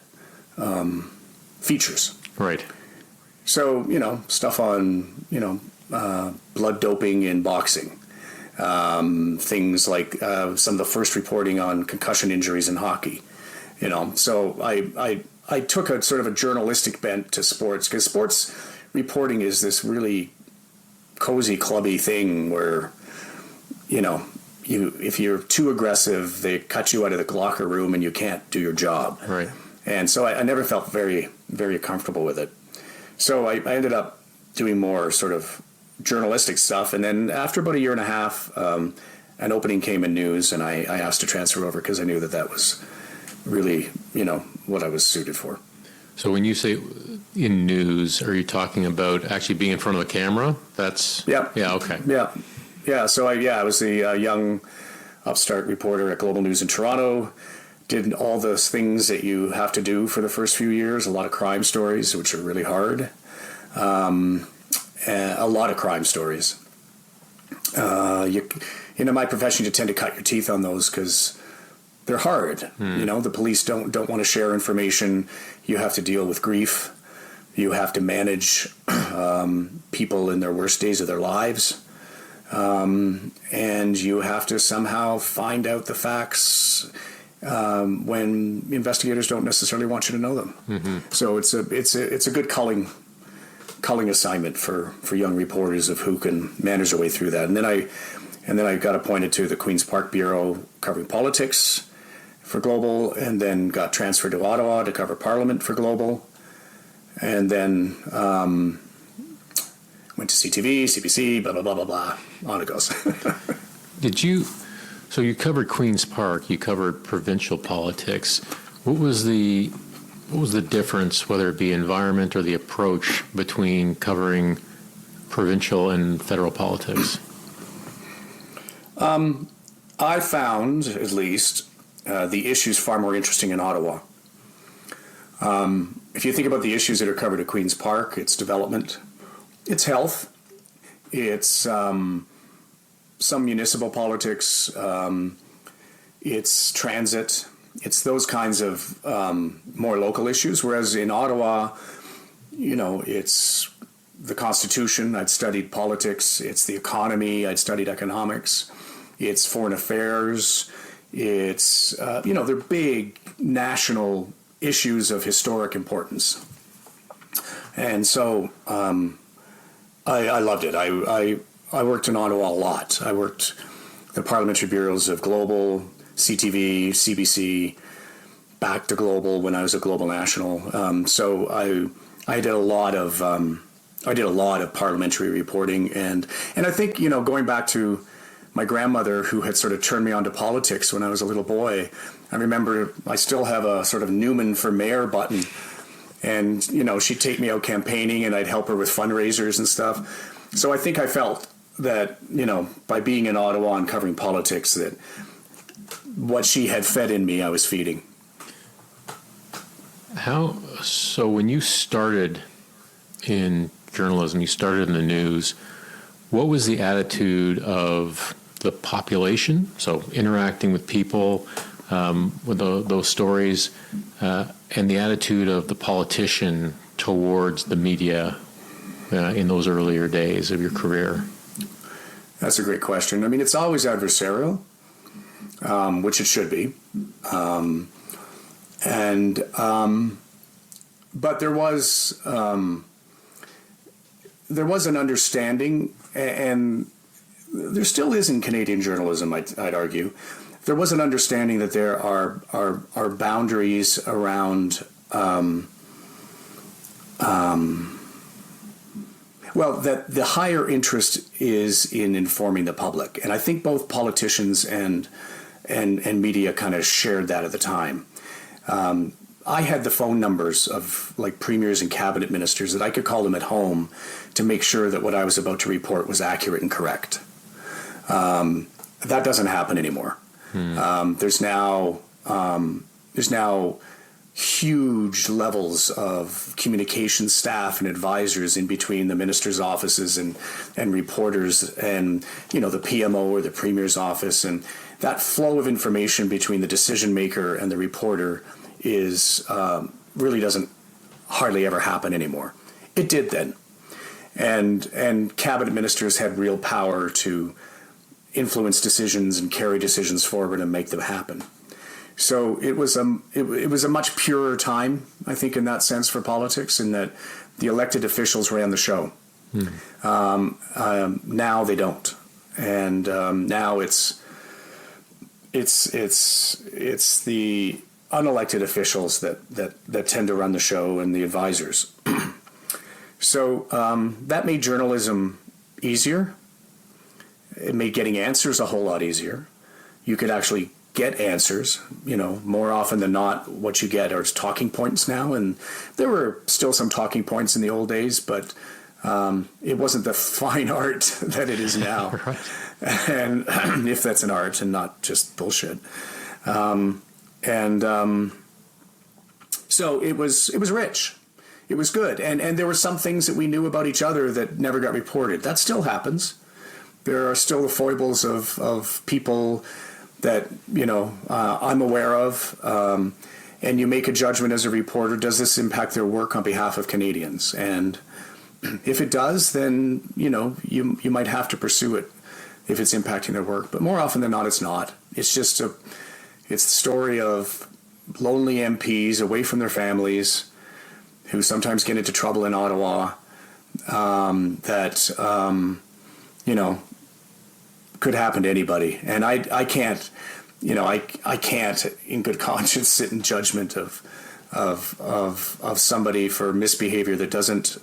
features. Right. So, stuff on, blood doping in boxing. Things like some of the first reporting on concussion injuries in hockey. So I took a sort of a journalistic bent to sports, because sports reporting is this really cozy, clubby thing where, if you're too aggressive, they cut you out of the locker room and you can't do your job. Right. And so I never felt very, very comfortable with it. So I ended up doing more sort of journalistic stuff. And then after about a year and a half, an opening came in news, and I asked to transfer over because I knew that was really, what I was suited for. So when you say in news, are you talking about actually being in front of a camera? That's yeah, okay, yeah. So I was a young upstart reporter at Global News in Toronto. Did all those things that you have to do for the first few years. A lot of crime stories, which are really hard. A lot of crime stories. In my profession, you tend to cut your teeth on those because they're hard. The police don't want to share information. You have to deal with grief. You have to manage people in their worst days of their lives. And you have to somehow find out the facts when investigators don't necessarily want you to know them. Mm-hmm. So it's a good culling assignment for young reporters of who can manage their way through that. And then I got appointed to the Queen's Park Bureau covering politics for Global, and then got transferred to Ottawa to cover Parliament for Global, and then went to CTV, CBC, blah, blah, blah, blah, blah. On it goes. So you covered Queen's Park, you covered provincial politics. What was the difference, whether it be environment or the approach, between covering provincial and federal politics? I found, at least, the issues far more interesting in Ottawa. If you think about the issues that are covered at Queen's Park, it's development, it's health, it's some municipal politics, it's transit, it's those kinds of more local issues. Whereas in Ottawa, it's the Constitution. I'd studied politics. It's the economy. I'd studied economics. It's foreign affairs. It's, they're big national issues of historic importance. And so I loved it. I worked in Ottawa a lot. I worked the parliamentary bureaus of Global, CTV, CBC, back to Global when I was at Global National. So I did a lot of parliamentary reporting, and I think going back to my grandmother, who had sort of turned me on to politics when I was a little boy. I remember I still have a sort of Newman for mayor button, and she'd take me out campaigning, and I'd help her with fundraisers and stuff. So I think I felt that by being in Ottawa and covering politics, that what she had fed in me, I was feeding. So when you started in journalism, you started in the news, what was the attitude of the population? So interacting with people, with those stories, and the attitude of the politician towards the media in those earlier days of your career? That's a great question. I mean, it's always adversarial, which it should be. But there was an understanding, and there still is in Canadian journalism, I'd argue. There was an understanding that there are boundaries around that the higher interest is in informing the public. And I think both politicians and media kind of shared that at the time. I had the phone numbers of premiers and cabinet ministers that I could call them at home to make sure that what I was about to report was accurate and correct. That doesn't happen anymore. There's now huge levels of communication staff and advisors in between the ministers' offices and reporters and the PMO or the premier's office, and that flow of information between the decision maker and the reporter is really doesn't hardly ever happen anymore. It did then. and cabinet ministers had real power to influence decisions and carry decisions forward and make them happen. So it was a much purer time, I think, in that sense for politics, in that the elected officials ran the show. Now they don't, and now it's the unelected officials that tend to run the show, and the advisors. So that made journalism easier. It made getting answers a whole lot easier. You could actually get answers, more often than not. What you get are talking points now, and there were still some talking points in the old days, but it wasn't the fine art that it is now. Right. And if that's an art and not just bullshit. So it was rich. It was good. And there were some things that we knew about each other that never got reported. That still happens. There are still the foibles of people that, I'm aware of. And you make a judgment as a reporter, does this impact their work on behalf of Canadians? And if it does, then, you might have to pursue it if it's impacting their work. But more often than not, it's not. It's just it's the story of lonely MPs away from their families who sometimes get into trouble in Ottawa that could happen to anybody. And I can't, I can't in good conscience sit in judgment of somebody for misbehavior that doesn't,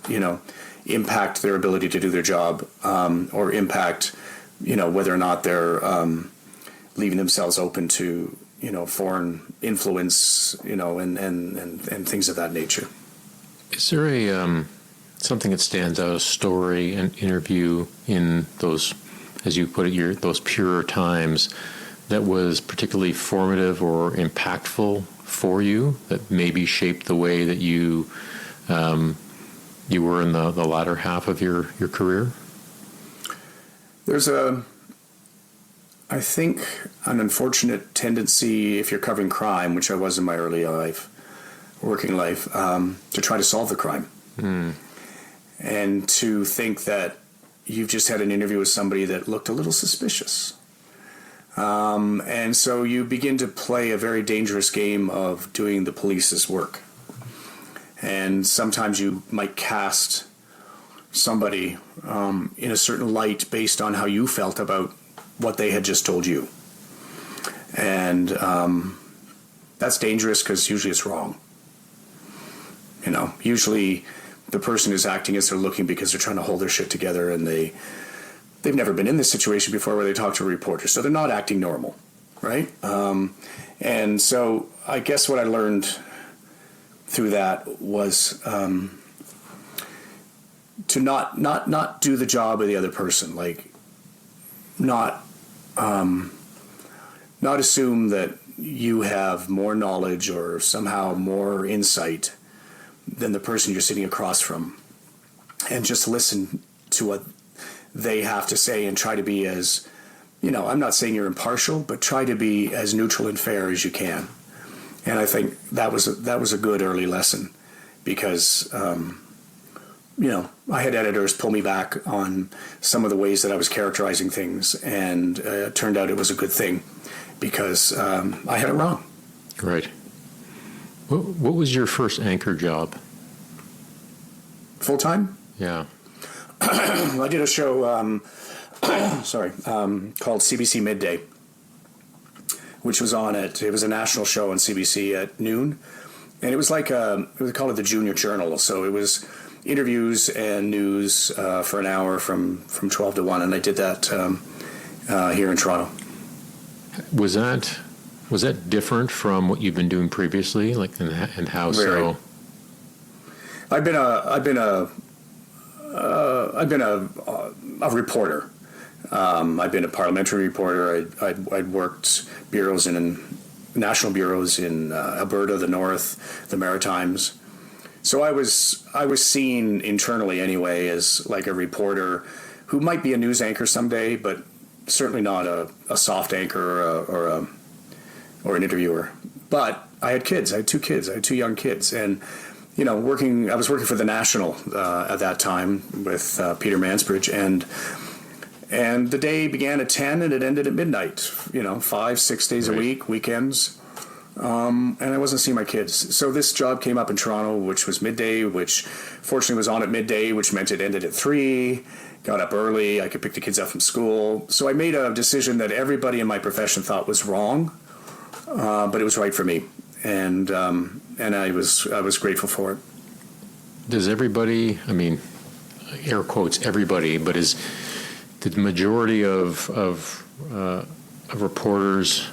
impact their ability to do their job, or impact, whether or not they're leaving themselves open to, foreign influence, and things of that nature. Is there a something that stands out, a story, an interview in those, as you put it, those purer times that was particularly formative or impactful for you, that maybe shaped the way that you were in the latter half of your career? There's I think, an unfortunate tendency, if you're covering crime, which I was in my early working life, to try to solve the crime. And to think that you've just had an interview with somebody that looked a little suspicious. And so you begin to play a very dangerous game of doing the police's work. And sometimes you might cast somebody in a certain light based on how you felt about what they had just told you. And that's dangerous because usually it's wrong. Usually the person is acting as they're looking because they're trying to hold their shit together, and they've never been in this situation before where they talk to a reporter, so they're not acting normal, right? And so I guess what I learned through that was to not do the job of the other person, like not assume that you have more knowledge or somehow more insight than the person you're sitting across from, and just listen to what they have to say and try to be as, I'm not saying you're impartial, but try to be as neutral and fair as you can. And I think that was a good early lesson, because I had editors pull me back on some of the ways that I was characterizing things, and it turned out it was a good thing, because I had it wrong. Right. What was your first anchor job? Full time? Yeah. I did a show, called CBC Midday, which was on it was a national show on CBC at noon, and it was like we call it the Junior Journal. So it was interviews and news for an hour from 12 to 1, and I did that here in Toronto. Was that different from what you've been doing previously, and how so? I've been a reporter. I've been a parliamentary reporter. I'd worked national bureaus in Alberta, the North, the Maritimes. So I was seen internally anyway as like a reporter who might be a news anchor someday, but certainly not a soft anchor or an interviewer. But I had kids. I had two kids. I had two young kids, and I was working for the National at that time with Peter Mansbridge, and the day began at 10 and it ended at midnight, 5-6 days a week, weekends. And I wasn't seeing my kids. So this job came up in Toronto, which was midday, which fortunately was on at midday, which meant it ended at 3. Got up early. I could pick the kids up from school. So I made a decision that everybody in my profession thought was wrong, but it was right for me. And I was grateful for it. Does everybody, I mean, air quotes everybody, but did the majority of reporters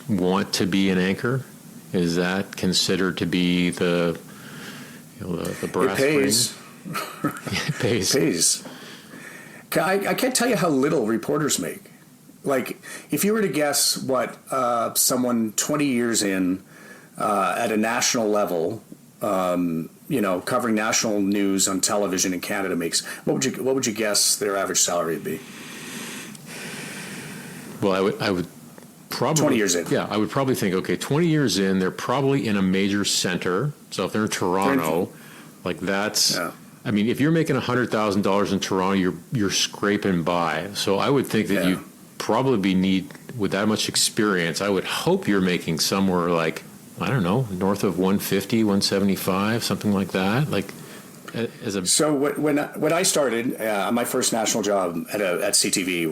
want to be an anchor? Is that considered to be the brass ring? It pays. It pays. I can't tell you how little reporters make. Like, if you were to guess what someone 20 years in at a national level, covering national news on television in Canada makes, what would you guess their average salary would be? Well, I would probably 20 years in. Yeah, I would probably think, okay, 20 years in, they're probably in a major center. So if they're in Toronto, that's. Yeah. I mean, if you're making $100,000 in Toronto, you're scraping by. So I would think that you probably need, with that much experience, I would hope you're making somewhere like, I don't know, north of 150, 175, something like that. So when I started, my first national job at CTV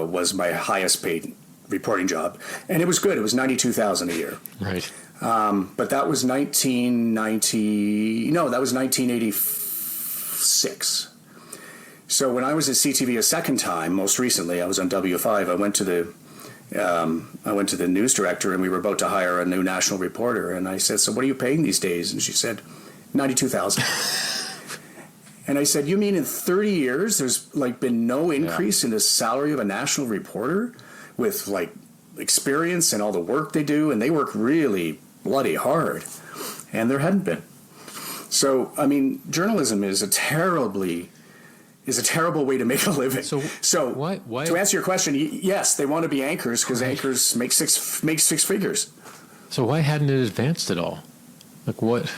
was my highest paid reporting job, and it was good. It was $92,000 a year. Right. But that was 1986. So when I was at CTV a second time, most recently, I was on W5. I went to the news director, and we were about to hire a new national reporter. And I said, "So what are you paying these days?" And she said, $92,000. And I said, "You mean in 30 years there's been no increase in the salary of a national reporter with experience and all the work they do, and they work really bloody hard?" And there hadn't been. So, I mean, journalism is a terrible way to make a living. So why? To answer your question, yes, they want to be anchors because anchors make six figures. So why hadn't it advanced at all? What?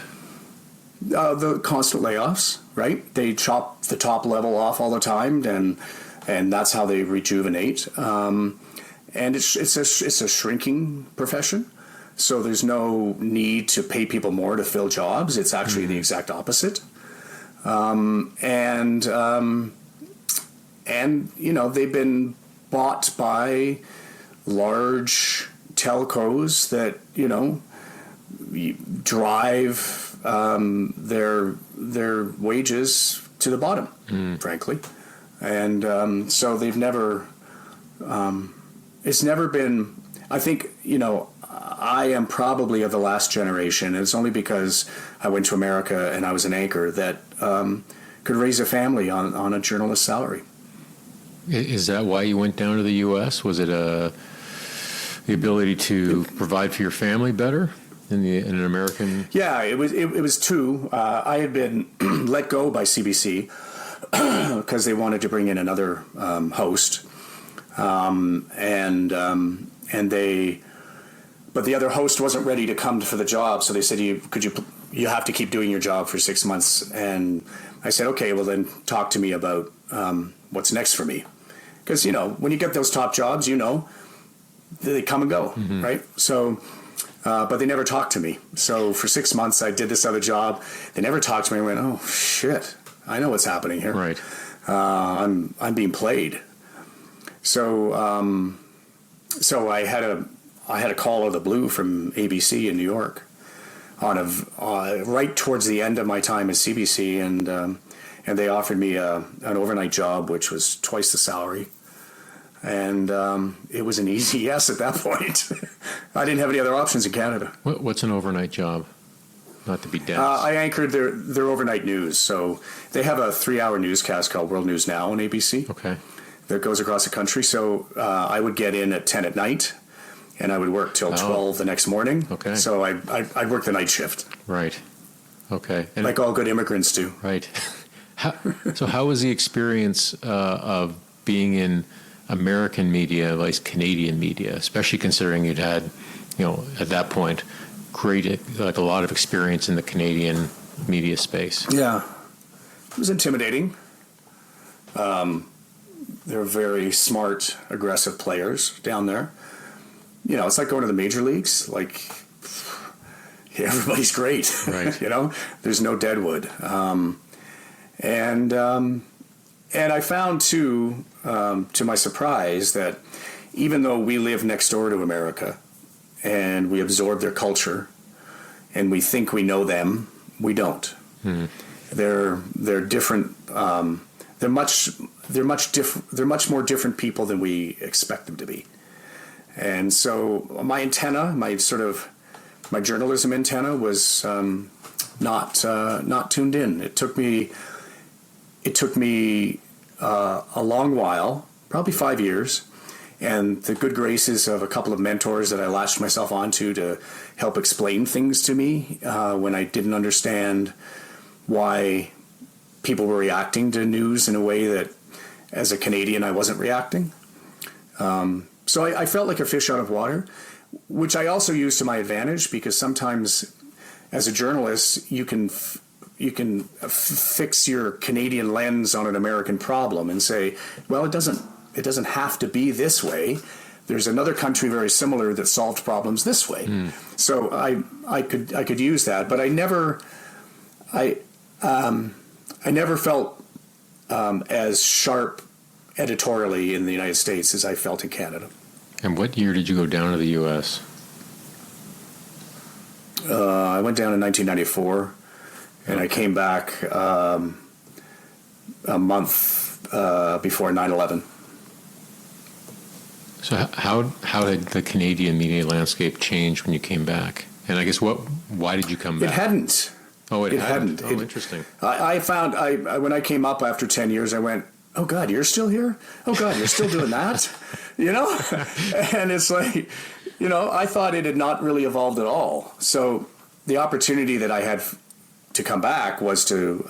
The constant layoffs, right? They chop the top level off all the time, and that's how they rejuvenate. And it's a shrinking profession. So there's no need to pay people more to fill jobs. It's actually the exact opposite. And they've been bought by large telcos that, drive their wages to the bottom, frankly. And so they've never, it's never been, I think, I am probably of the last generation, and it's only because I went to America and I was an anchor that could raise a family on a journalist's salary. Is that why you went down to the U.S.? Was it the ability to provide for your family better in an American? Yeah, it was two. I had been let go by CBC because they wanted to bring in another host, but the other host wasn't ready to come for the job, so they said, you have to keep doing your job for 6 months. And I said, okay, well then talk to me about what's next for me. Because, when you get those top jobs, they come and go, right? So, but they never talked to me. So for 6 months, I did this other job. They never talked to me. I went, oh, shit, I know what's happening here. Right. I'm being played. So I had a call out of the blue from ABC in New York right towards the end of my time at CBC, and they offered me an overnight job, which was twice the salary, and it was an easy yes at that point. I didn't have any other options in Canada. What's an overnight job? Not to be dense. I anchored their overnight news, so they have a 3-hour newscast called World News Now on ABC. Okay. That goes across the country. So I would get in at 10 at night, and I would work till 12 the next morning. Okay. So I'd work the night shift. Right. Okay. And like all good immigrants do. Right. So how was the experience of being in American media, like Canadian media, especially considering you'd had, at that point, a lot of experience in the Canadian media space. Yeah. It was intimidating. They're very smart, aggressive players down there. You know, it's like going to the major leagues. Like, everybody's great. Right. You know, there's no deadwood. And I found, too, to my surprise, that even though we live next door to America and we absorb their culture and we think we know them, we don't. They're different. They're much more different people than we expect them to be. And so my antenna, my journalism antenna was not tuned in. It took me a long while, probably 5 years, and the good graces of a couple of mentors that I latched myself onto to help explain things to me when I didn't understand why people were reacting to news in a way that, as a Canadian, I wasn't reacting. So I felt like a fish out of water, which I also used to my advantage, because sometimes as a journalist, you can fix your Canadian lens on an American problem and say, well, it doesn't have to be this way. There's another country very similar that solved problems this way. So I could use that, but I never felt as sharp editorially in the United States as I felt in Canada. And what year did you go down to the U.S.? I went down in 1994, and I came back a month before 9/11. So how did the Canadian media landscape change when you came back? And I guess why did you come back? It hadn't. Oh, it hadn't. Oh, interesting. I found when I came up after 10 years, I went, oh God, you're still here? Oh God, you're still doing that? You know? And it's like, you know, I thought it had not really evolved at all. So the opportunity that I had to come back was to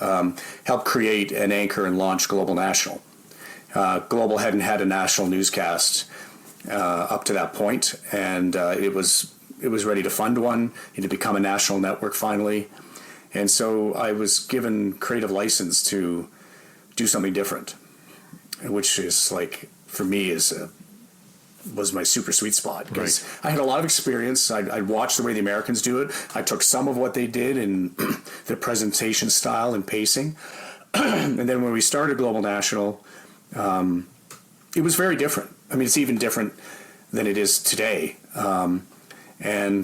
help create and anchor and launch Global National. Global hadn't had a national newscast up to that point, and it was ready to fund one. It had become a national network finally. And so I was given creative license to do something different, which is like, for me, was my super sweet spot, because I had a lot of experience. I'd watched the way the Americans do it. I took some of what they did in their presentation style and pacing. And then when we started Global National, it was very different. I mean, it's even different than it is today. And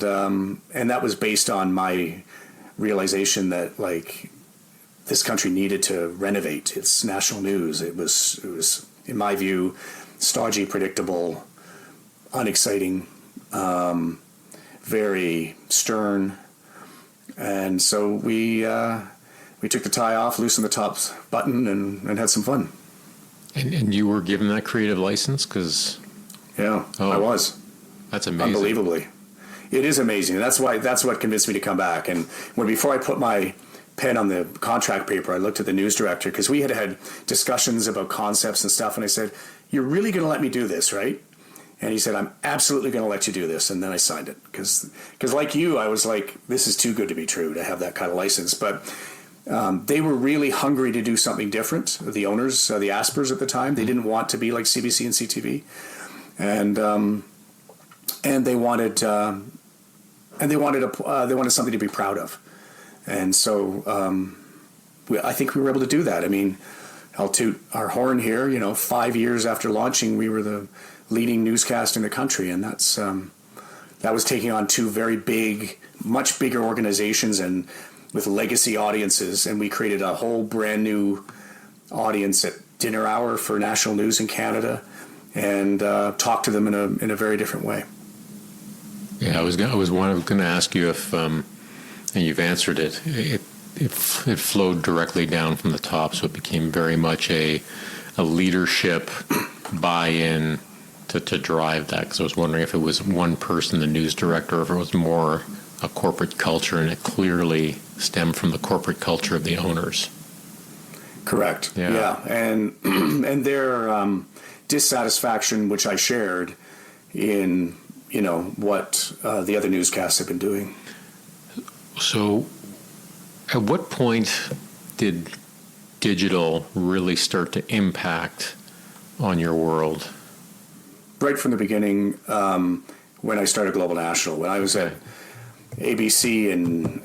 that was based on my realization that, like, this country needed to renovate its national news. It was, in my view, stodgy, predictable, unexciting, very stern. And so we took the tie off, loosened the top button, and had some fun. And you were given that creative license? I was. That's amazing. Unbelievably. It is amazing. That's what convinced me to come back. And before I put my pen on the contract paper, I looked at the news director, because we had discussions about concepts and stuff, and I said, you're really going to let me do this, right? And he said, I'm absolutely going to let you do this. And then I signed it, because like you, I was like, this is too good to be true to have that kind of license. But they were really hungry to do something different. The owners, the Aspers at the time, they didn't want to be like CBC and CTV, and they wanted something to be proud of. And so I think we were able to do that. I mean, I'll toot our horn here. 5 years after launching, we were the leading newscast in the country, and that was taking on two very big, much bigger organizations and with legacy audiences. And we created a whole brand new audience at dinner hour for national news in Canada, and talked to them in a very different way. Yeah, I was going to ask you if, and you've answered it. It flowed directly down from the top, so it became very much a leadership buy-in to drive that. Because I was wondering if it was one person, the news director, or if it was more a corporate culture, and it clearly stemmed from the corporate culture of the owners. Correct. Yeah. And their dissatisfaction, which I shared in what the other newscasts have been doing. So At what point did digital really start to impact on your world? Right from the beginning, when I started Global National, when I was at ABC in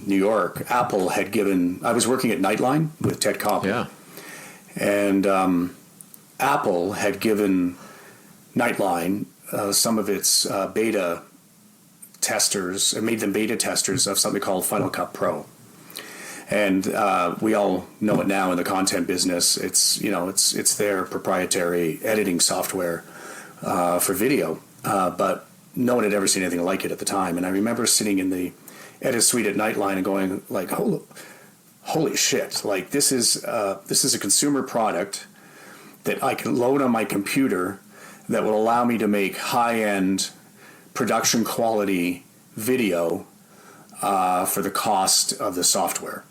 New York, Apple had given, I was working at Nightline with Ted Koppel. Yeah. And Apple had given Nightline some of its beta testers, and made them beta testers of something called Final Cut Pro. And we all know it now in the content business. It's their proprietary editing software for video, but no one had ever seen anything like it at the time. And I remember sitting in the edit suite at Nightline and going like, holy shit! Like this is a consumer product that I can load on my computer that will allow me to make high-end production quality video for the cost of the software.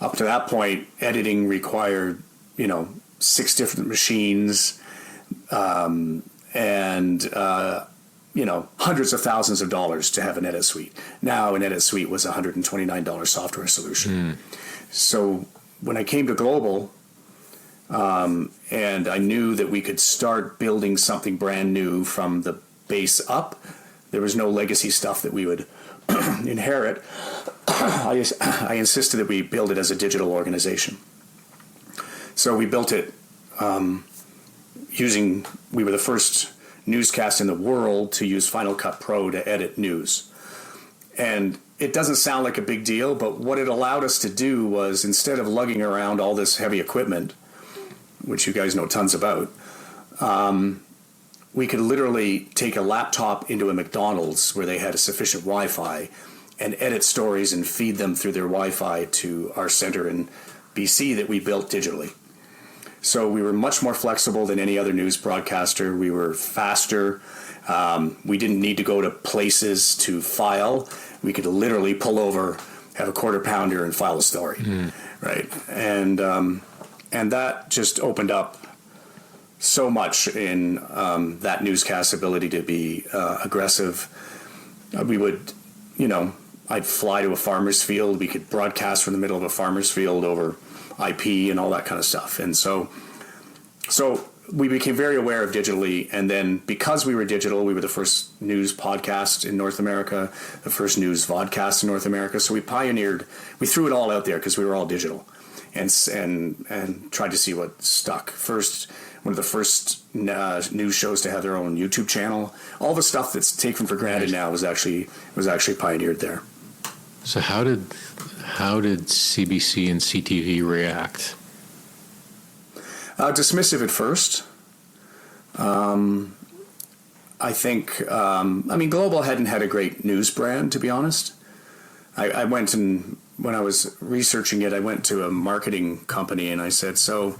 Up to that point, editing required, 6 different machines, and hundreds of thousands of dollars to have an edit suite. Now an edit suite was a $129 software solution. So when I came to Global, and I knew that we could start building something brand new from the base up, there was no legacy stuff that we would inherit. I insisted that we build it as a digital organization. So we built it we were the first newscast in the world to use Final Cut Pro to edit news. And it doesn't sound like a big deal, but what it allowed us to do was, instead of lugging around all this heavy equipment, which you guys know tons about, we could literally take a laptop into a McDonald's where they had a sufficient Wi-Fi and edit stories and feed them through their Wi-Fi to our center in BC that we built digitally. So we were much more flexible than any other news broadcaster. We were faster. We didn't need to go to places to file. We could literally pull over, have a quarter pounder, and file a story, right? And that just opened up so much in that newscast ability to be aggressive. We would, I'd fly to a farmer's field. We could broadcast from the middle of a farmer's field over IP and all that kind of stuff. And so we became very aware of digitally. And then because we were digital, we were the first news podcast in North America, the first news vodcast in North America. So we threw it all out there because we were all digital, and tried to see what stuck. One of the first news shows to have their own YouTube channel. All the stuff that's taken for granted now was actually pioneered there. So how did CBC and CTV react? Dismissive at first. I think, Global hadn't had a great news brand, to be honest. I went, and when I was researching it, I went to a marketing company and I said, so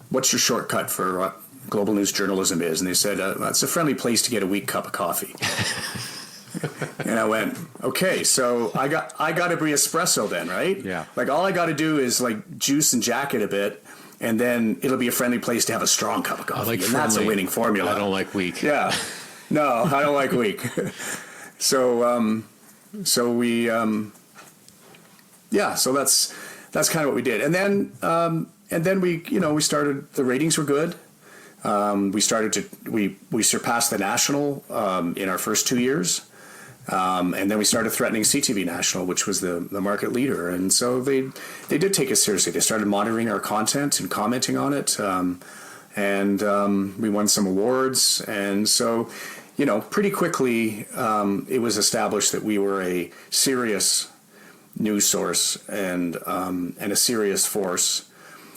what's your shortcut for what global news journalism is? And they said, it's a friendly place to get a weak cup of coffee. And I went, okay, so I got to be espresso then, right? Yeah. Like all I got to do is like juice and jack it a bit, and then it'll be a friendly place to have a strong cup of coffee. And that's a winning formula. I don't like weak. Yeah. No, I don't like weak. So we, so that's kind of what we did. And then we started, the ratings were good. We surpassed the national in our first 2 years. And then we started threatening CTV National, which was the market leader. And so they did take us seriously. They started monitoring our content and commenting on it. And we won some awards. And so, pretty quickly it was established that we were a serious news source and a serious force.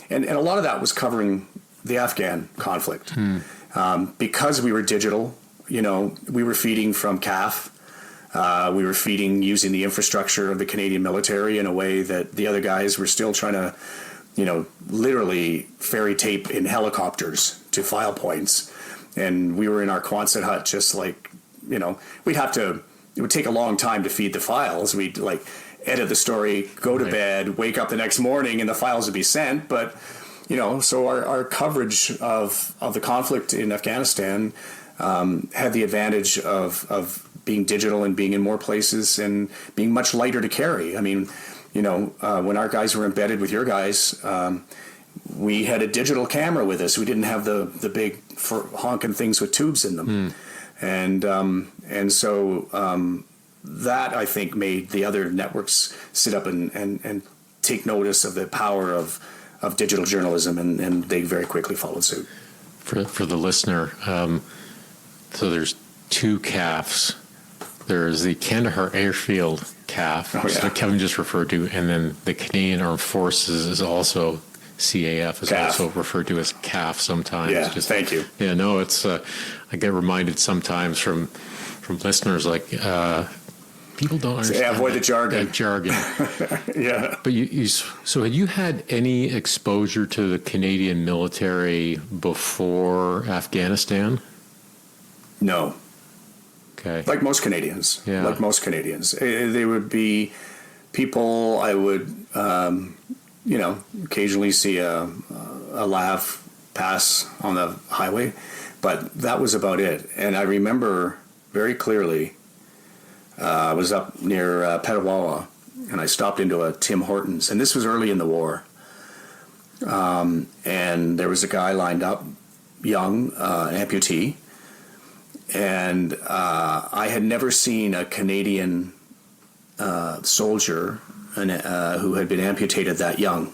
And a lot of that was covering the Afghan conflict. Because we were digital, we were feeding from CAF. We were feeding using the infrastructure of the Canadian military in a way that the other guys were still trying to, literally ferry tape in helicopters to file points. And we were in our Quonset hut just like, it would take a long time to feed the files. We'd edit the story, go to bed, wake up the next morning, and the files would be sent. But, so our coverage of the conflict in Afghanistan had the advantage of being digital and being in more places and being much lighter to carry. I mean, when our guys were embedded with your guys, we had a digital camera with us. We didn't have the big honking things with tubes in them. And so that, I think, made the other networks sit up and take notice of the power of digital journalism, and they very quickly followed suit. For the listener, so there's two CAFs. There's the Kandahar Airfield CAF, that Kevin just referred to, and then the Canadian Armed Forces is also CAF, is CAF. also referred to as CAF sometimes. Yeah, thank you. Yeah, no, it's I get reminded sometimes from listeners like people don't understand. Avoid the jargon. That jargon. Yeah. But so had you had any exposure to the Canadian military before Afghanistan? No. Okay. Like most Canadians. Yeah. Like most Canadians. They would be people I would, occasionally see a LAV pass on the highway, but that was about it. And I remember very clearly, I was up near Petawawa, and I stopped into a Tim Hortons, and this was early in the war. And there was a guy lined up, young, an amputee, and I had never seen a Canadian soldier who had been amputated that young.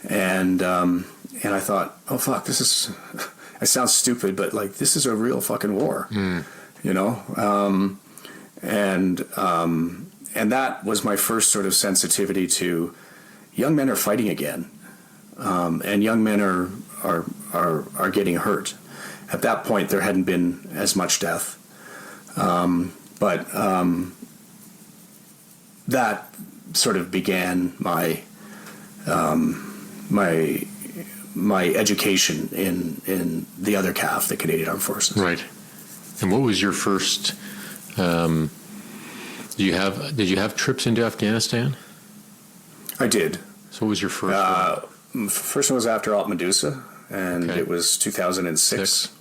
And I thought, oh fuck, this is. It sounds stupid, but like this is a real fucking war, And that was my first sort of sensitivity to young men are fighting again, and young men are getting hurt. At that point, there hadn't been as much death, but that sort of began my my education in the other CAF, the Canadian Armed Forces. Right. And what was your first? Did you have trips into Afghanistan? I did. So what was your first one? First one was after Alt Medusa, and it was 2006.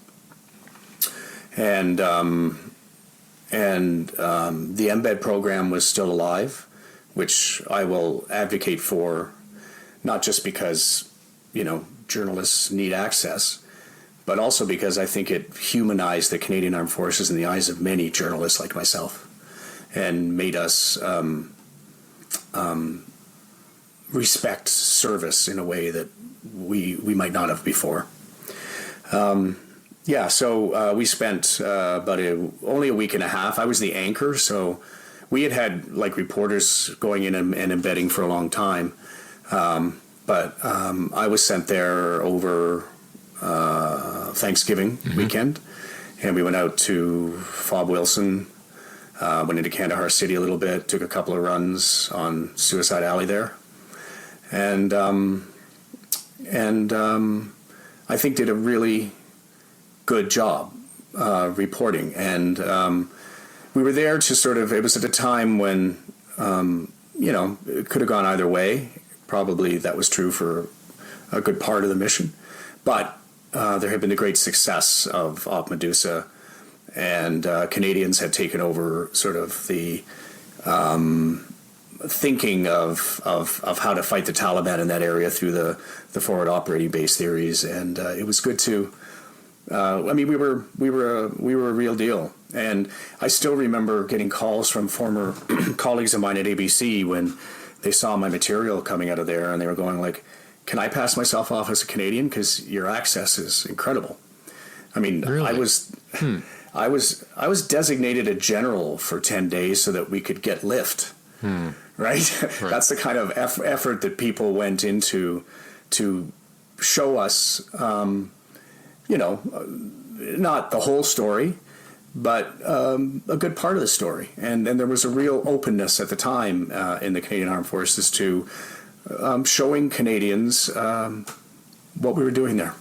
And the embed program was still alive, which I will advocate for, not just because, journalists need access, but also because I think it humanized the Canadian Armed Forces in the eyes of many journalists like myself, and made us respect service in a way that we might not have before. So we spent about only a week and a half. I was the anchor, so we had like reporters going in and embedding for a long time. But I was sent there over Thanksgiving weekend, and we went out to Fob Wilson, went into Kandahar City a little bit, took a couple of runs on Suicide Alley there, and I think did a really good job reporting. And we were there to sort of, it was at a time when, it could have gone either way. Probably that was true for a good part of the mission. But there had been the great success of Op Medusa, and Canadians had taken over sort of the thinking of how to fight the Taliban in that area through the forward operating base theories. And it was good to, we were a real deal. And I still remember getting calls from former colleagues of mine at ABC when they saw my material coming out of there, and they were going like, "Can I pass myself off as a Canadian? Because your access is incredible." I mean, really? I was designated a general for 10 days so that we could get lift. Right? That's the kind of effort that people went into to show us, not the whole story, but a good part of the story. And there was a real openness at the time in the Canadian Armed Forces to showing Canadians what we were doing there.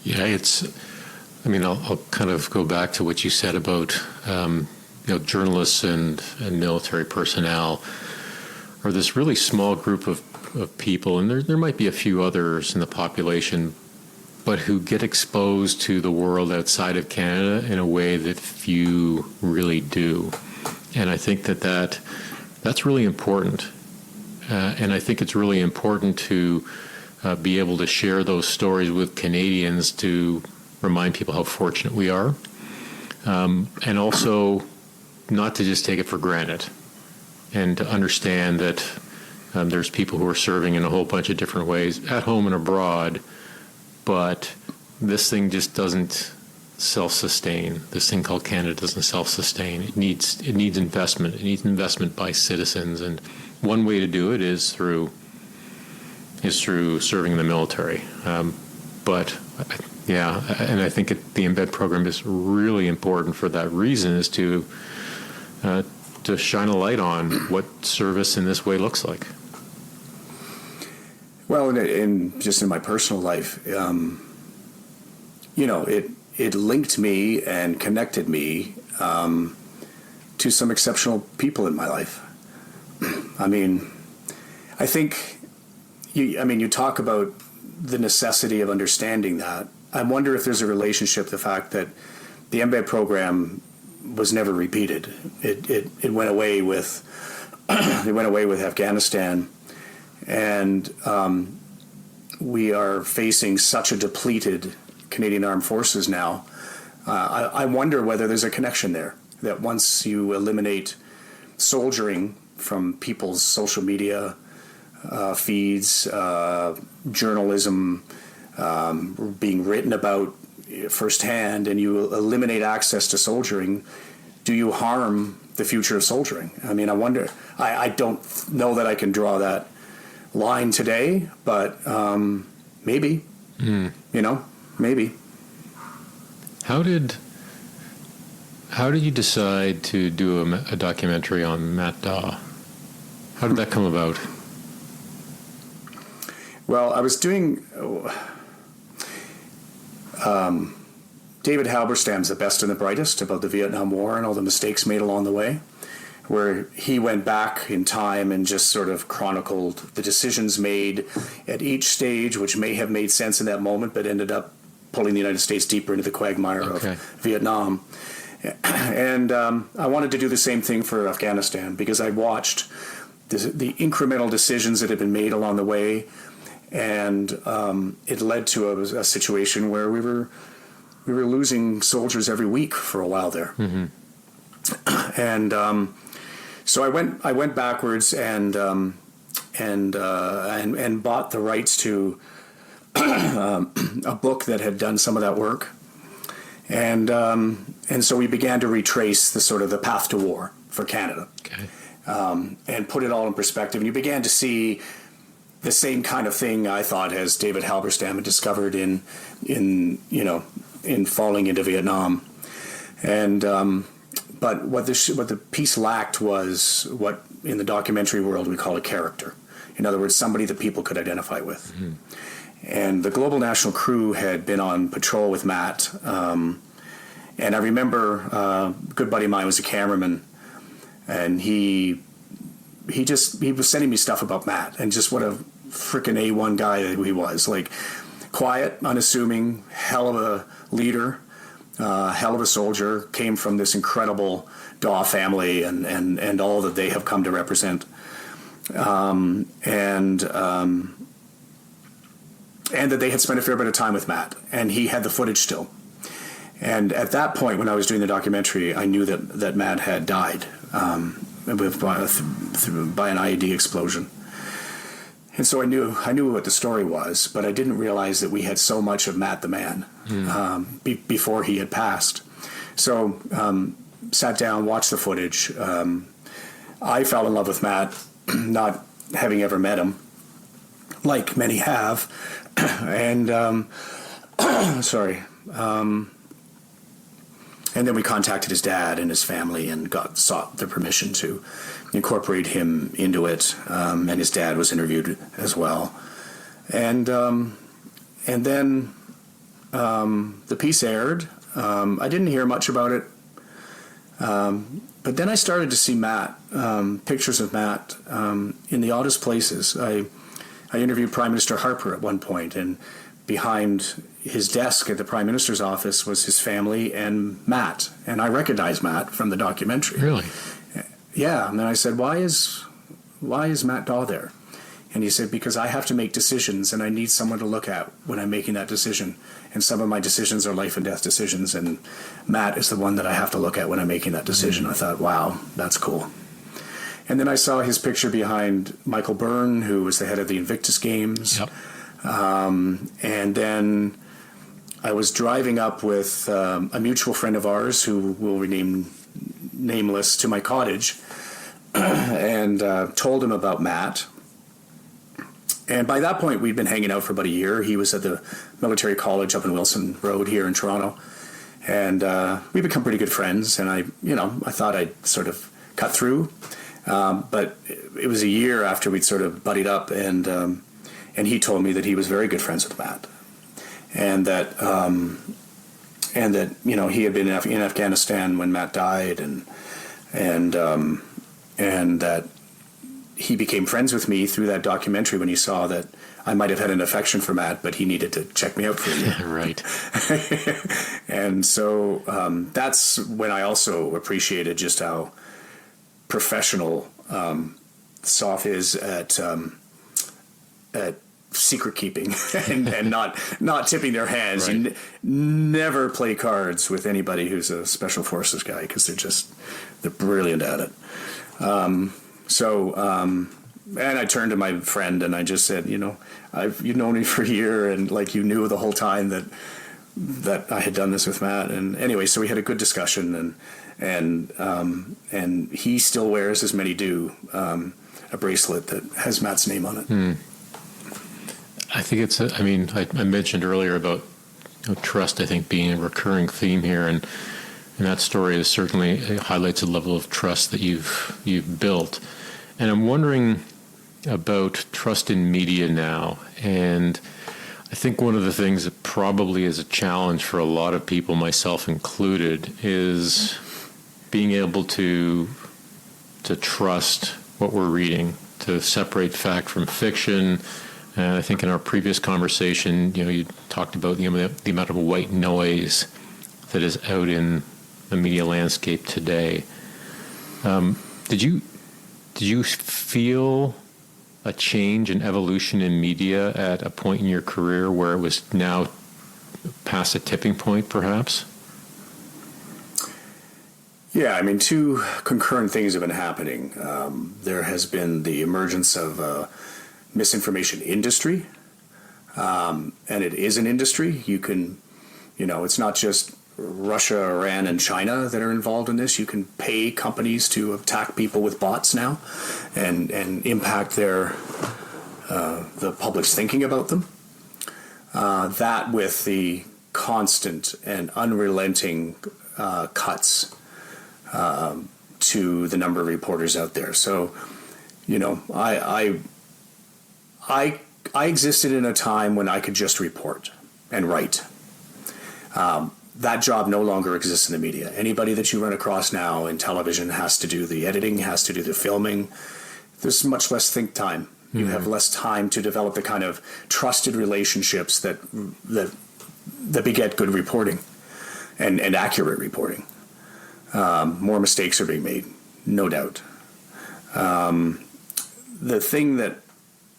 Yeah, I'll kind of go back to what you said about journalists and military personnel are this really small group of people, and there might be a few others in the population, but who get exposed to the world outside of Canada in a way that few really do. And I think that That's really important. And I think it's really important to be able to share those stories with Canadians to remind people how fortunate we are. And also not to just take it for granted, and to understand that there's people who are serving in a whole bunch of different ways at home and abroad, but this thing just doesn't self-sustain. This thing called Canada doesn't self-sustain. It needs investment. It needs investment by citizens, and one way to do it is through serving in the military. But yeah, and I think the Embed program is really important for that reason, is to shine a light on what service in this way looks like. Well, and just in my personal life, it linked me and connected me to some exceptional people in my life. I mean, I think, you talk about the necessity of understanding that. I wonder if there's a relationship, the fact that the MBA program was never repeated. It went away with Afghanistan, and we are facing such a depleted Canadian Armed Forces now. I wonder whether there's a connection there, that once you eliminate soldiering from people's social media feeds, journalism being written about firsthand, and you eliminate access to soldiering, do you harm the future of soldiering? I mean, I wonder. I don't know that I can draw that line today, but maybe. Maybe. How did you decide to do a documentary on Matt Daw? How did that come about? Well, I was doing. David Halberstam's The Best and the Brightest, about the Vietnam War and all the mistakes made along the way, where he went back in time and just sort of chronicled the decisions made at each stage, which may have made sense in that moment, but ended up pulling the United States deeper into the quagmire of Vietnam. And I wanted to do the same thing for Afghanistan, because I watched the incremental decisions that had been made along the way, and it led to a situation where we were losing soldiers every week for a while there. Mm-hmm. And so I went backwards and bought the rights to a book that had done some of that work, and so we began to retrace the path to war for Canada, and put it all in perspective. And you began to see the same kind of thing, I thought, as David Halberstam had discovered in falling into Vietnam. And but what the piece lacked was what in the documentary world we call a character. In other words, somebody that people could identify with. Mm-hmm. And the Global National Crew had been on patrol with Matt. And I remember a good buddy of mine was a cameraman, and he was sending me stuff about Matt, and just what a freaking A1 guy that he was. Like, quiet, unassuming, hell of a leader, hell of a soldier, came from this incredible Daw family and all that they have come to represent. And that they had spent a fair bit of time with Matt, and he had the footage still. And at that point, when I was doing the documentary, I knew that Matt had died by an IED explosion. And so I knew what the story was, but I didn't realize that we had so much of Matt the man before he had passed. So sat down, watched the footage. I fell in love with Matt, not having ever met him, like many have. And and then we contacted his dad and his family and sought the permission to incorporate him into it. And his dad was interviewed as well. And then the piece aired. I didn't hear much about it. But then I started to see Matt, pictures of Matt in the oddest places. I interviewed Prime Minister Harper at one point, and behind his desk at the Prime Minister's office was his family and Matt. And I recognized Matt from the documentary. Really? yeah. And then I said, why is Matt Daw there? And he said, because I have to make decisions and I need someone to look at when I'm making that decision. And some of my decisions are life and death decisions. And Matt is the one that I have to look at when I'm making that decision. I thought, wow, that's cool. And then I saw his picture behind Michael Byrne, who was the head of the Invictus Games. Yep. And then I was driving up with a mutual friend of ours who will remain nameless to my cottage and told him about Matt. And by that point, we'd been hanging out for about a year. He was at the military college up in Wilson Road here in Toronto. And we become pretty good friends. And I thought I'd sort of cut through. But it was a year after we'd sort of buddied up. And he told me that he was very good friends with Matt. And that he had been in Afghanistan when Matt died. And that he became friends with me through that documentary when he saw that I might have had an affection for Matt, but he needed to check me out for a year. Right. And so that's when I also appreciated just how professional Sof is at secret keeping and not tipping their hands. Right. You never play cards with anybody who's a special forces guy because they're brilliant at it. And I turned to my friend and I just said, you've known me for a year and like you knew the whole time that I had done this with Matt. And anyway, so we had a good discussion and he still wears, as many do, a bracelet that has Matt's name on it. I think I mentioned earlier about trust, I think, being a recurring theme here. And that story certainly highlights a level of trust that you've built. And I'm wondering about trust in media now. And I think one of the things that probably is a challenge for a lot of people, myself included, is being able to trust what we're reading, to separate fact from fiction. And I think in our previous conversation, you talked about the amount of white noise that is out in the media landscape today. Did you feel a change and evolution in media at a point in your career where it was now past a tipping point, perhaps? Yeah, two concurrent things have been happening. There has been the emergence of a misinformation industry, and it is an industry. You can, it's not just Russia, Iran, and China that are involved in this. You can pay companies to attack people with bots now and impact the public's thinking about them. That with the constant and unrelenting cuts to the number of reporters out there. So, I existed in a time when I could just report and write. That job no longer exists in the media. Anybody that you run across now in television has to do the editing, has to do the filming. There's much less think time. You have less time to develop the kind of trusted relationships that beget good reporting and accurate reporting. More mistakes are being made, no doubt. The thing that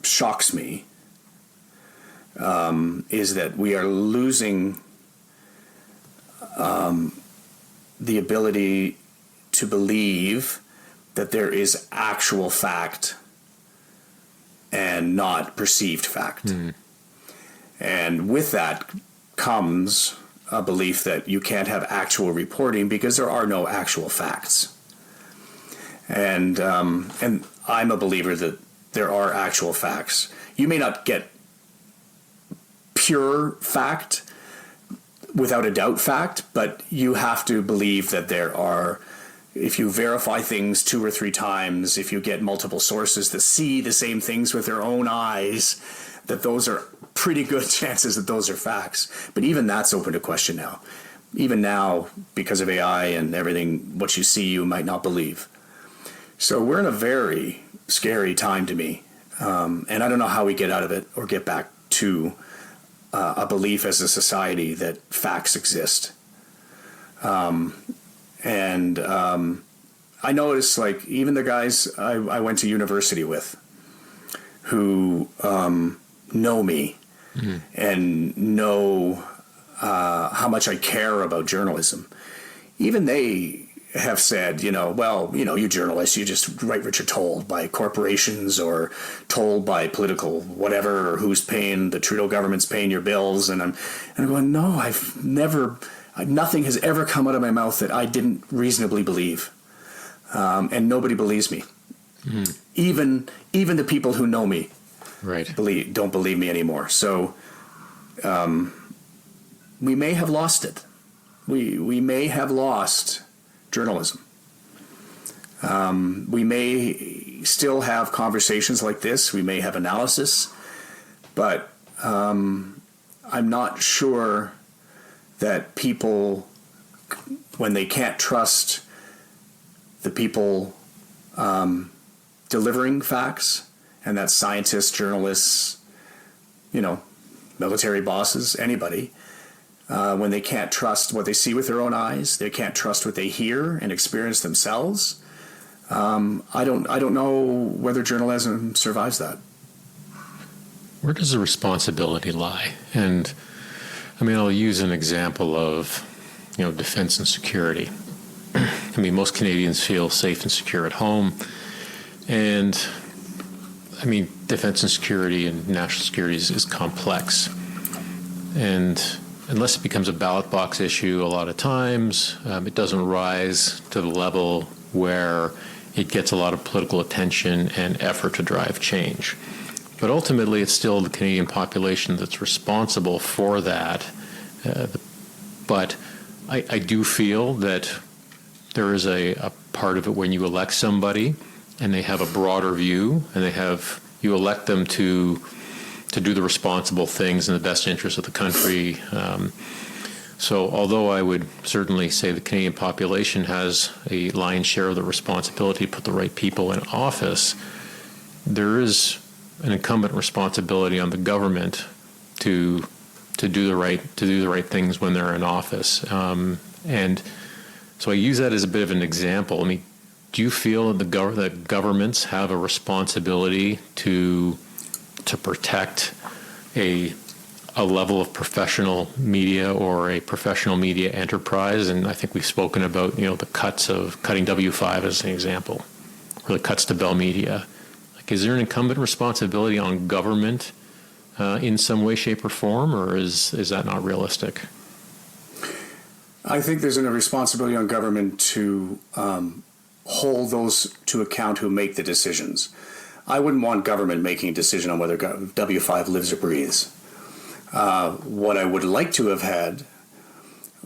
shocks me is that we are losing the ability to believe that there is actual fact and not perceived fact. And with that comes a belief that you can't have actual reporting because there are no actual facts. And I'm a believer that there are actual facts. You may not get pure fact, without a doubt fact, but you have to believe that there are, if you verify things 2 or 3 times, if you get multiple sources that see the same things with their own eyes, that those are pretty good chances that those are facts. But even that's open to question now. Even now, because of AI and everything, what you see, you might not believe. So we're in a very scary time to me. And I don't know how we get out of it or get back to a belief as a society that facts exist. I noticed, like, even the guys I went to university with who know me and know how much I care about journalism, even they have said, well, you journalists, you just write what you're told by corporations or told by political whatever, or who's paying, the Trudeau government's paying your bills. And I'm going, no, nothing has ever come out of my mouth that I didn't reasonably believe. And nobody believes me. Mm. Even the people who know me don't believe me anymore. So we may have lost it. We may have lost journalism. We may still have conversations like this. We may have analysis. But I'm not sure that people, when they can't trust the people delivering facts, and that's scientists, journalists, military bosses, anybody, when they can't trust what they see with their own eyes, they can't trust what they hear and experience themselves. I don't know whether journalism survives that. Where does the responsibility lie? And I'll use an example of, defense and security. Most Canadians feel safe and secure at home. And, defense and security and national security is complex. And unless it becomes a ballot box issue a lot of times, it doesn't rise to the level where it gets a lot of political attention and effort to drive change. But ultimately, it's still the Canadian population that's responsible for that. But I do feel that there is a part of it when you elect somebody and they have a broader view and you elect them to do the responsible things in the best interest of the country. So although I would certainly say the Canadian population has a lion's share of the responsibility to put the right people in office, there is an incumbent responsibility on the government to do the right things when they're in office. And so I use that as a bit of an example. Do you feel that that governments have a responsibility to protect a level of professional media or a professional media enterprise? And I think we've spoken about the cutting W5 as an example, or the cuts to Bell Media. Is there an incumbent responsibility on government in some way, shape, or form, or is that not realistic? I think there's a responsibility on government to hold those to account who make the decisions. I wouldn't want government making a decision on whether W5 lives or breathes. What I would like to have had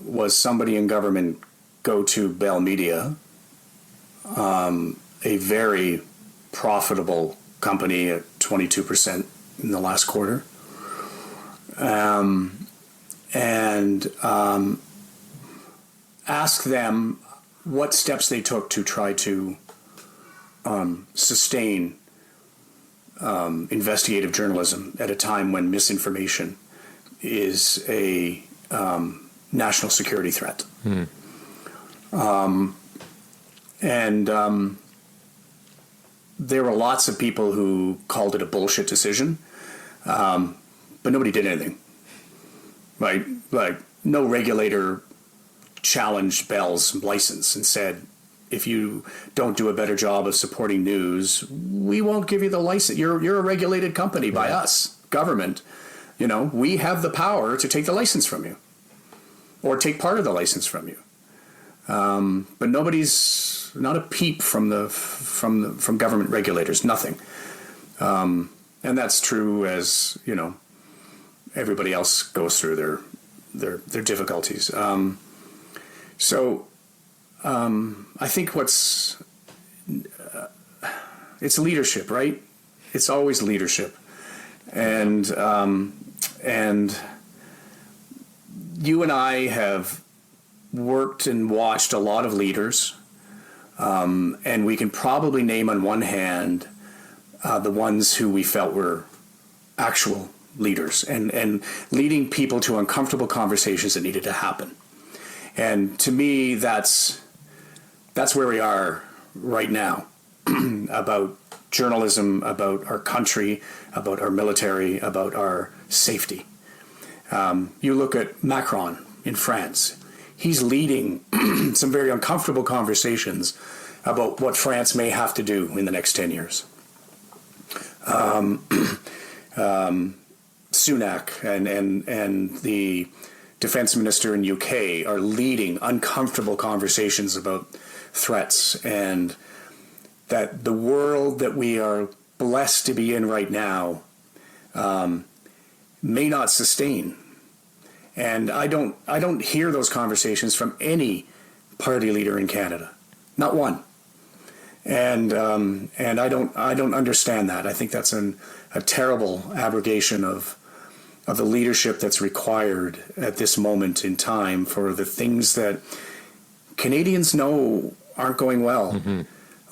was somebody in government go to Bell Media, a very profitable company at 22% in the last quarter, and ask them what steps they took to try to sustain investigative journalism at a time when misinformation is a national security threat. And there were lots of people who called it a bullshit decision, but nobody did anything, right? Like, no regulator challenged Bell's license and said, if you don't do a better job of supporting news, we won't give you the license. You're a regulated company by us, government. We have the power to take the license from you or take part of the license from you. But nobody's, not a peep from government regulators, nothing. And that's true as, everybody else goes through their difficulties. So I think it's leadership, right? It's always leadership. And you and I have worked and watched a lot of leaders, and we can probably name on one hand the ones who we felt were actual leaders and leading people to uncomfortable conversations that needed to happen. And to me, that's where we are right now about journalism, about our country, about our military, about our safety. You look at Macron in France. He's leading some very uncomfortable conversations about what France may have to do in the next 10 years. Sunak and the defense minister in UK are leading uncomfortable conversations about threats, and that the world that we are blessed to be in right now may not sustain. And I don't hear those conversations from any party leader in Canada, not one. And I don't understand that. I think that's a terrible abrogation of the leadership that's required at this moment in time for the things that Canadians know aren't going well. Mm-hmm.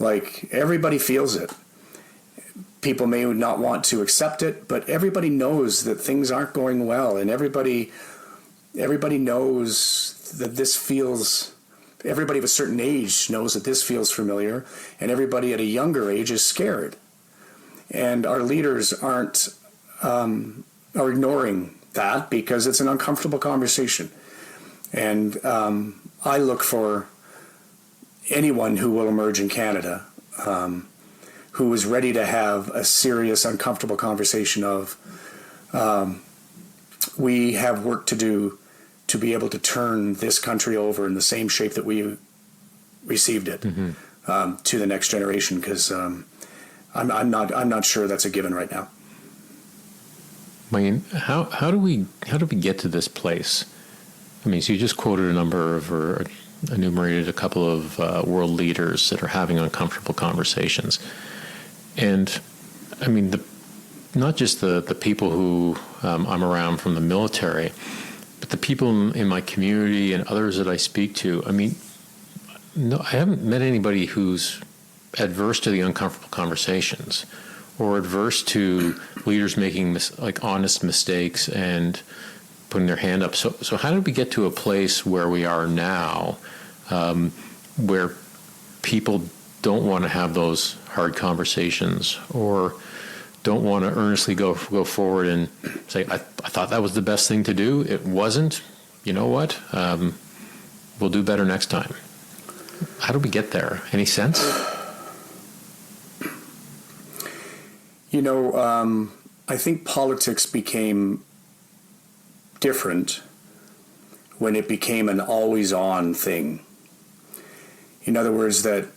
Like, everybody feels it. People may not want to accept it, but everybody knows that things aren't going well, and everybody knows that this feels. Everybody of a certain age knows that this feels familiar, and everybody at a younger age is scared. And our leaders are ignoring that because it's an uncomfortable conversation. And I look for anyone who will emerge in Canada who is ready to have a serious, uncomfortable conversation of we have work to do to be able to turn this country over in the same shape that we received it to the next generation, because I'm not sure that's a given right now. I mean, how do we get to this place? I mean, so you just quoted a number of, or enumerated a couple of world leaders that are having uncomfortable conversations, and I mean, not just the people who I'm around from the military, but the people in my community and others that I speak to. I mean, no, I haven't met anybody who's adverse to the uncomfortable conversations or adverse to leaders making honest mistakes and putting their hand up. So how did we get to a place where we are now, where people don't want to have those hard conversations or don't want to earnestly go forward and say, I thought that was the best thing to do. It wasn't. You know what? We'll do better next time. How did we get there? Any sense? I think politics became different when it became an always-on thing. In other words, that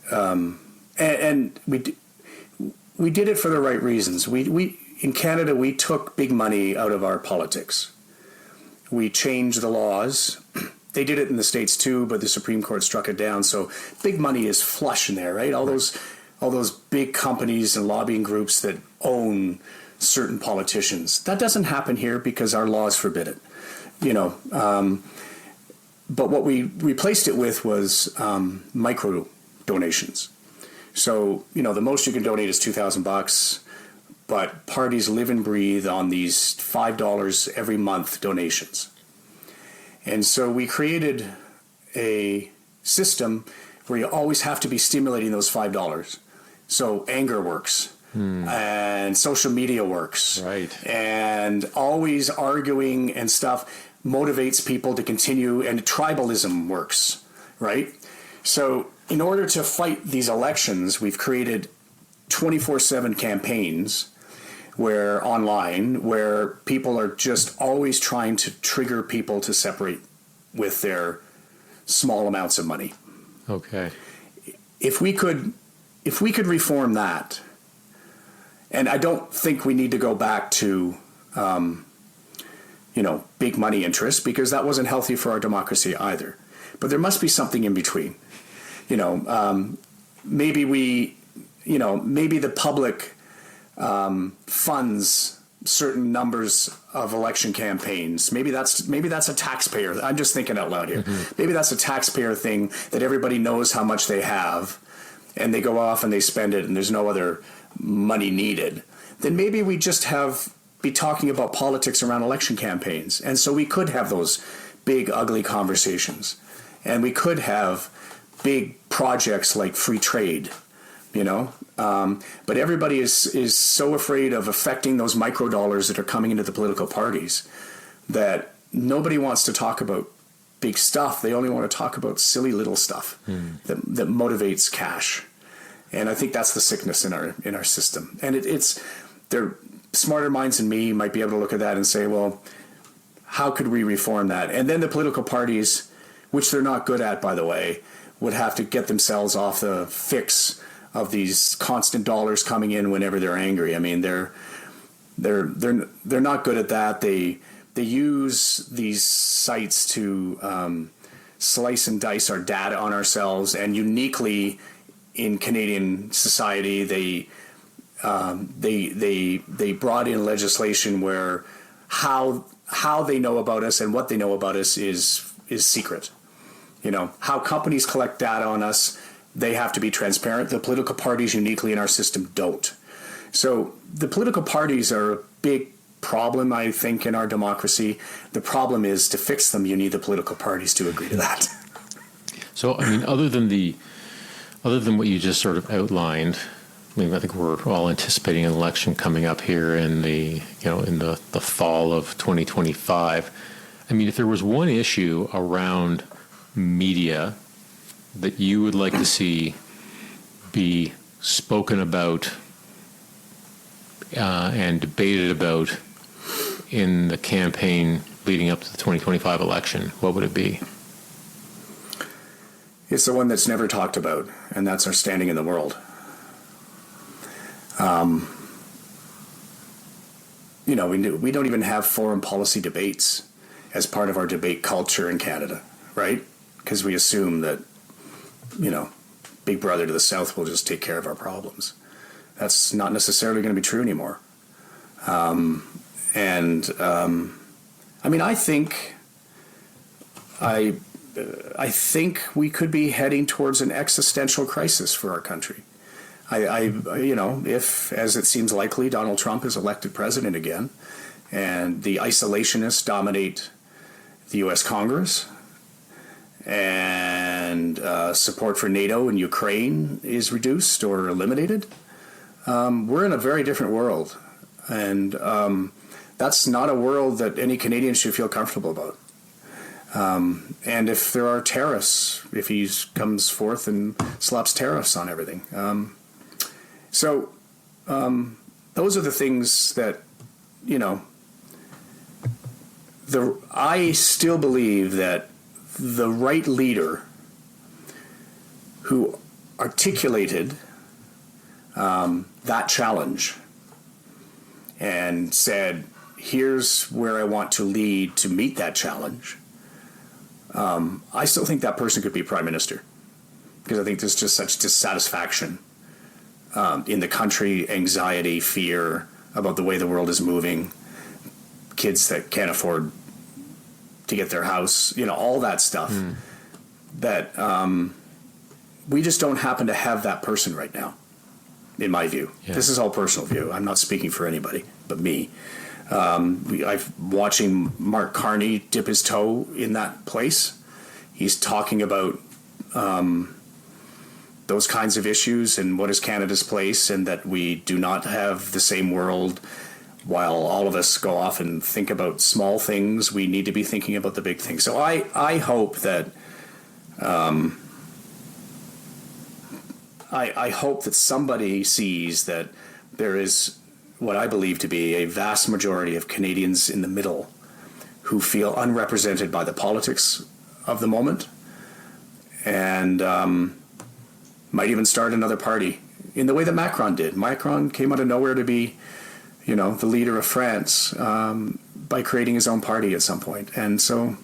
and we did it for the right reasons. We in Canada, we took big money out of our politics. We changed the laws. They did it in the States too, but the Supreme Court struck it down. So big money is flush in there, right? All those big companies and lobbying groups that own certain politicians. That doesn't happen here because our laws forbid it. But what we replaced it with was micro donations. So, the most you can donate is $2,000, but parties live and breathe on these $5 every month donations. And so we created a system where you always have to be stimulating those $5. So anger works. And social media works. Right. And always arguing and stuff motivates people to continue, and tribalism works, right? So in order to fight these elections, we've created 24/7 campaigns where people are just always trying to trigger people to separate with their small amounts of money. Okay. If we could reform that, and I don't think we need to go back to, big money interests, because that wasn't healthy for our democracy either. But there must be something in between. Maybe the public funds certain numbers of election campaigns. Maybe that's a taxpayer. I'm just thinking out loud here. Mm-hmm. Maybe that's a taxpayer thing that everybody knows how much they have, and they go off and they spend it, and there's no other money needed. Then maybe we just be talking about politics around election campaigns, and so we could have those big ugly conversations, and we could have big projects like free trade, you know. But everybody is so afraid of affecting those microdollars that are coming into the political parties that nobody wants to talk about big stuff. They only want to talk about silly little stuff that motivates cash. And I think that's the sickness in our system. And it's they're smarter minds than me might be able to look at that and say, well, how could we reform that? And then the political parties, which they're not good at, by the way, would have to get themselves off the fix of these constant dollars coming in whenever they're angry. I mean, they're not good at that. They use these sites to slice and dice our data on ourselves, and uniquely in Canadian society, they brought in legislation where how they know about us and what they know about us is secret. You know, how companies collect data on us, they have to be transparent. The political parties uniquely in our system don't. So the political parties are a big problem, I think, in our democracy. The problem is, to fix them, you need the political parties to agree to that. So, I mean, other than what you just sort of outlined, I mean, I think we're all anticipating an election coming up here in the fall of 2025. I mean, if there was one issue around media that you would like to see be spoken about and debated about in the campaign leading up to the 2025 election, what would it be? It's the one that's never talked about, and that's our standing in the world. We don't even have foreign policy debates as part of our debate culture in Canada, right? Because we assume that, Big Brother to the South will just take care of our problems. That's not necessarily going to be true anymore. I think we could be heading towards an existential crisis for our country. If, as it seems likely, Donald Trump is elected president again, and the isolationists dominate the U.S. Congress, and support for NATO and Ukraine is reduced or eliminated, we're in a very different world. And that's not a world that any Canadian should feel comfortable about. And if there are tariffs, if he comes forth and slaps tariffs on everything. Those are the things that, I still believe that the right leader who articulated that challenge and said, here's where I want to lead to meet that challenge, I still think that person could be prime minister, because I think there's just such dissatisfaction in the country, anxiety, fear about the way the world is moving, kids that can't afford to get their house, all that stuff, that we just don't happen to have that person right now, in my view. Yeah. This is all personal view. I'm not speaking for anybody but me. I'm watching Mark Carney dip his toe in that place. He's talking about those kinds of issues and what is Canada's place, and that we do not have the same world. While all of us go off and think about small things, we need to be thinking about the big things. So I hope that I hope that somebody sees that there is what I believe to be a vast majority of Canadians in the middle who feel unrepresented by the politics of the moment, and might even start another party in the way that Macron did. Macron came out of nowhere to be, the leader of France by creating his own party at some point. And so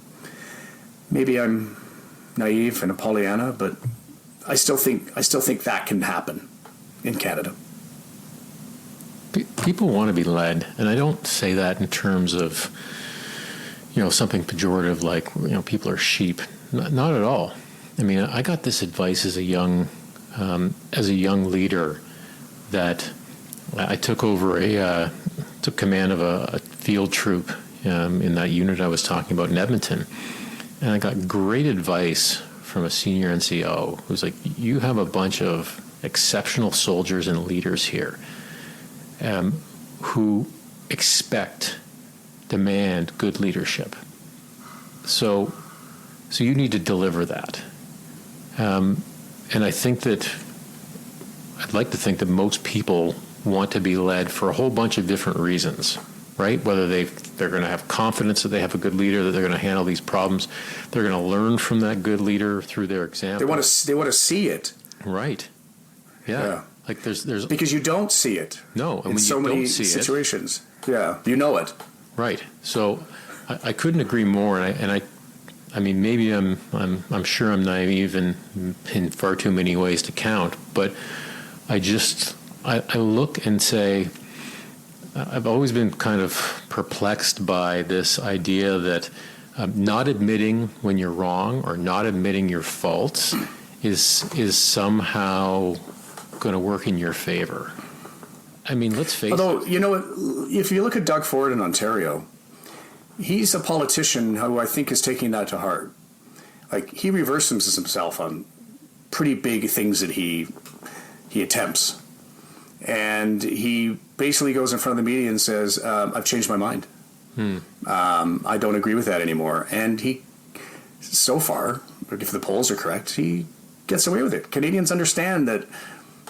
maybe I'm naive and a Pollyanna, but I still think that can happen in Canada. People want to be led, and I don't say that in terms of, something pejorative like, people are sheep. Not at all. I mean, I got this advice as a young leader that I took over took command of a field troop in that unit I was talking about in Edmonton, and I got great advice from a senior NCO who's like, you have a bunch of exceptional soldiers and leaders here who demand good leadership. So you need to deliver that. And I'd like to think that most people want to be led for a whole bunch of different reasons, right? Whether they're going to have confidence that they have a good leader, that they're going to handle these problems, they're going to learn from that good leader through their example. They want to see it, right? Yeah. Like there's because you don't see it. No, and in when so you many don't see situations. Yeah, you know it. Right. So I couldn't agree more, I mean, maybe I'm sure I'm naive in far too many ways to count, but I look and say, I've always been kind of perplexed by this idea that not admitting when you're wrong or not admitting your faults is somehow going to work in your favor. I mean, let's face it. Although, you know, if you look at Doug Ford in Ontario, he's a politician who I think is taking that to heart. Like, he reverses himself on pretty big things that he attempts. And he basically goes in front of the media and says, I've changed my mind. I don't agree with that anymore. And he, so far, if the polls are correct, he gets away with it. Canadians understand that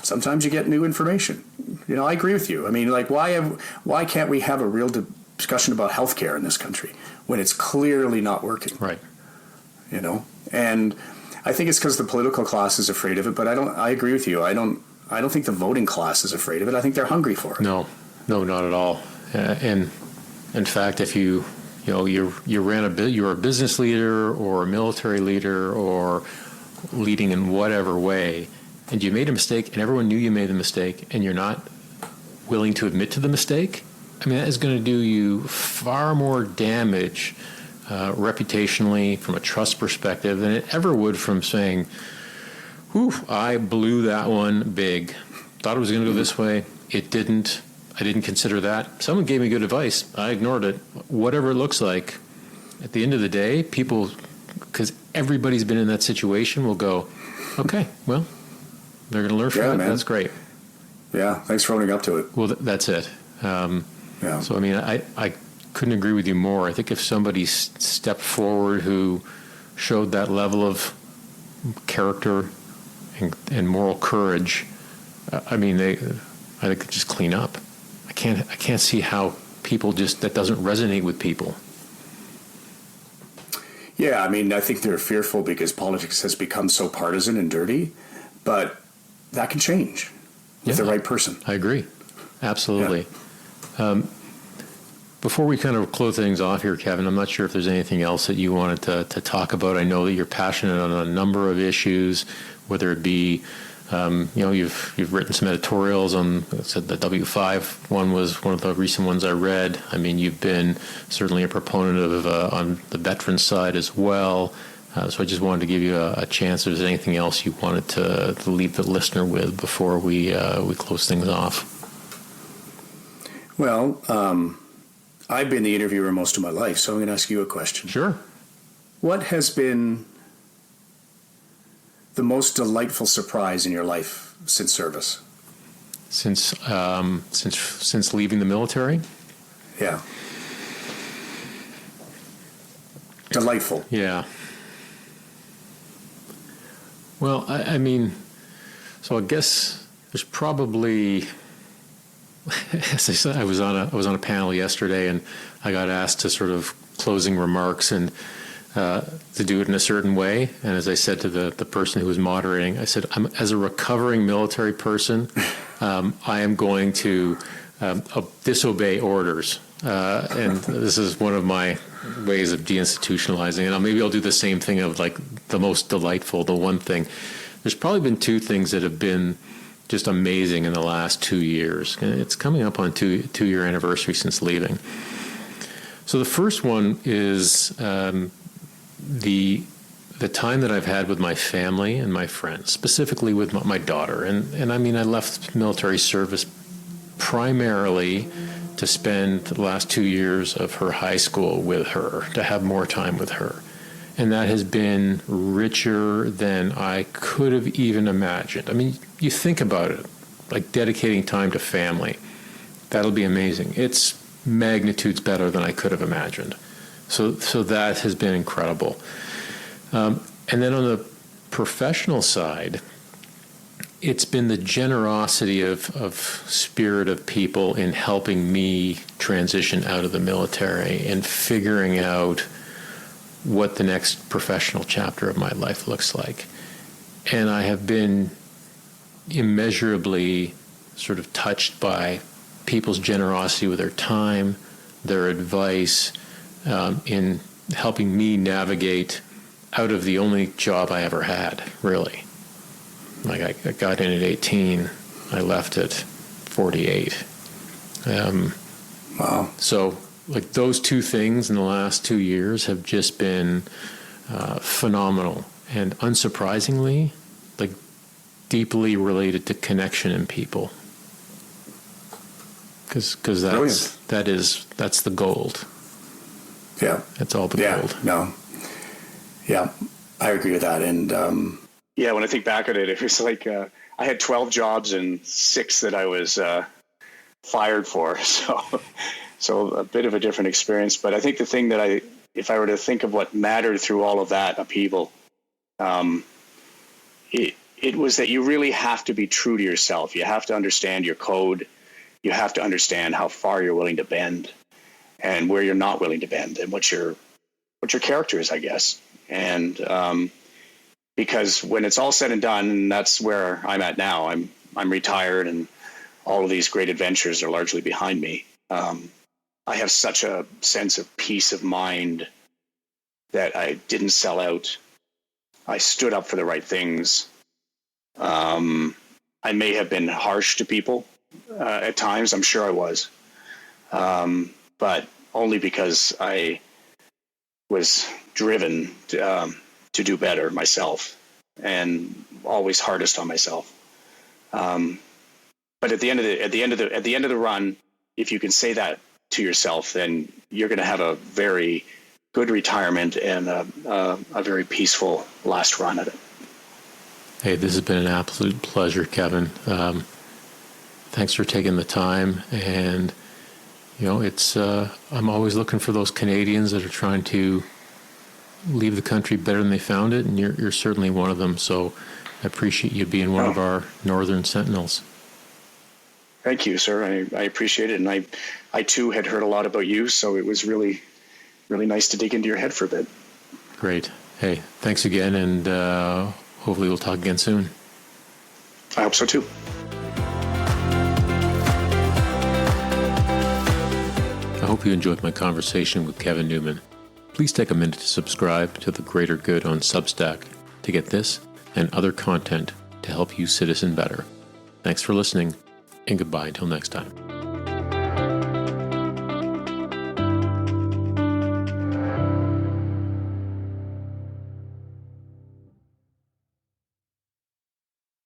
sometimes you get new information. You know, I agree with you. I mean, like, why can't we have a real discussion about healthcare in this country when it's clearly not working? Right. You know, and I think it's because the political class is afraid of it. But I agree with you. I don't think the voting class is afraid of it. I think they're hungry for it. No, not at all. And in fact, if you were a business leader or a military leader or leading in whatever way, and you made a mistake, and everyone knew you made the mistake, and you're not willing to admit to the mistake, I mean, that is going to do you far more damage reputationally from a trust perspective than it ever would from saying, whew, I blew that one big. Thought it was going to go this way. It didn't. I didn't consider that. Someone gave me good advice. I ignored it. Whatever it looks like, at the end of the day, people, because everybody's been in that situation, will go, okay, well, they're going to learn from it. Man. That's great. Yeah, thanks for owning up to it. Well, that's it. So, I mean, I couldn't agree with you more. I think if somebody stepped forward who showed that level of character and moral courage, I mean, I think they just clean up. I can't see how people that doesn't resonate with people. Yeah, I mean, I think they're fearful because politics has become so partisan and dirty, but that can change with the right person. I agree. Absolutely. Yeah. Before we kind of close things off here, Kevin, I'm not sure if there's anything else that you wanted to talk about. I know that you're passionate on a number of issues, whether it be, you've written some editorials on, said the W5 one was one of the recent ones I read. I mean, you've been certainly a proponent of on the veteran side as well. So I just wanted to give you a chance if there's anything else you wanted to leave the listener with before we close things off. Well, I've been the interviewer most of my life, so I'm going to ask you a question. Sure. What has been the most delightful surprise in your life since service? Since leaving the military? Yeah. Delightful. Yeah. Well, I mean, so I guess there's probably, as I said, I was on a panel yesterday, and I got asked to sort of closing remarks and to do it in a certain way. And as I said to the person who was moderating, I said, as a recovering military person, I am going to disobey orders. And this is one of my ways of deinstitutionalizing. And maybe I'll do the same thing of like the most delightful, the one thing. There's probably been two things that have been just amazing in the last 2 years. It's coming up on two-year anniversary since leaving. So the first one is the time that I've had with my family and my friends, specifically with my daughter. And I mean, I left military service primarily to spend the last 2 years of her high school with her, to have more time with her. And that has been richer than I could have even imagined. I mean, you think about it, like dedicating time to family. That'll be amazing. It's magnitudes better than I could have imagined. So that has been incredible. And then on the professional side, it's been the generosity of spirit of people in helping me transition out of the military and figuring out what the next professional chapter of my life looks like. And I have been immeasurably sort of touched by people's generosity with their time, their advice, in helping me navigate out of the only job I ever had, really. Like I got in at 18, I left at 48. Wow. So like those two things in the last 2 years have just been phenomenal, and unsurprisingly, like deeply related to connection in people. Because that's the gold. Yeah. That's all the gold. No. Yeah, I agree with that. And when I think back at it, it was like I had 12 jobs and 6 that I was fired for. So a bit of a different experience. But I think the thing that if I were to think of what mattered through all of that upheaval, it was that you really have to be true to yourself. You have to understand your code. You have to understand how far you're willing to bend and where you're not willing to bend, and what your character is, I guess. And because when it's all said and done, and that's where I'm at now, I'm retired and all of these great adventures are largely behind me. I have such a sense of peace of mind that I didn't sell out. I stood up for the right things. I may have been harsh to people at times. I'm sure I was. But only because I was driven to do better myself, and always hardest on myself. But at the end of the run, if you can say that to yourself, then you're going to have a very good retirement and a very peaceful last run at it. Hey, this has been an absolute pleasure, Kevin. Thanks for taking the time. And, it's I'm always looking for those Canadians that are trying to leave the country better than they found it, and you're certainly one of them. So I appreciate you being one of our Northern Sentinels. Thank you, sir. I appreciate it. And I too had heard a lot about you, so it was really, really nice to dig into your head for a bit. Great. Hey, thanks again, and hopefully we'll talk again soon. I hope so too. I hope you enjoyed my conversation with Kevin Newman. Please take a minute to subscribe to The Greater Good on Substack to get this and other content to help you citizen better. Thanks for listening, and goodbye until next time.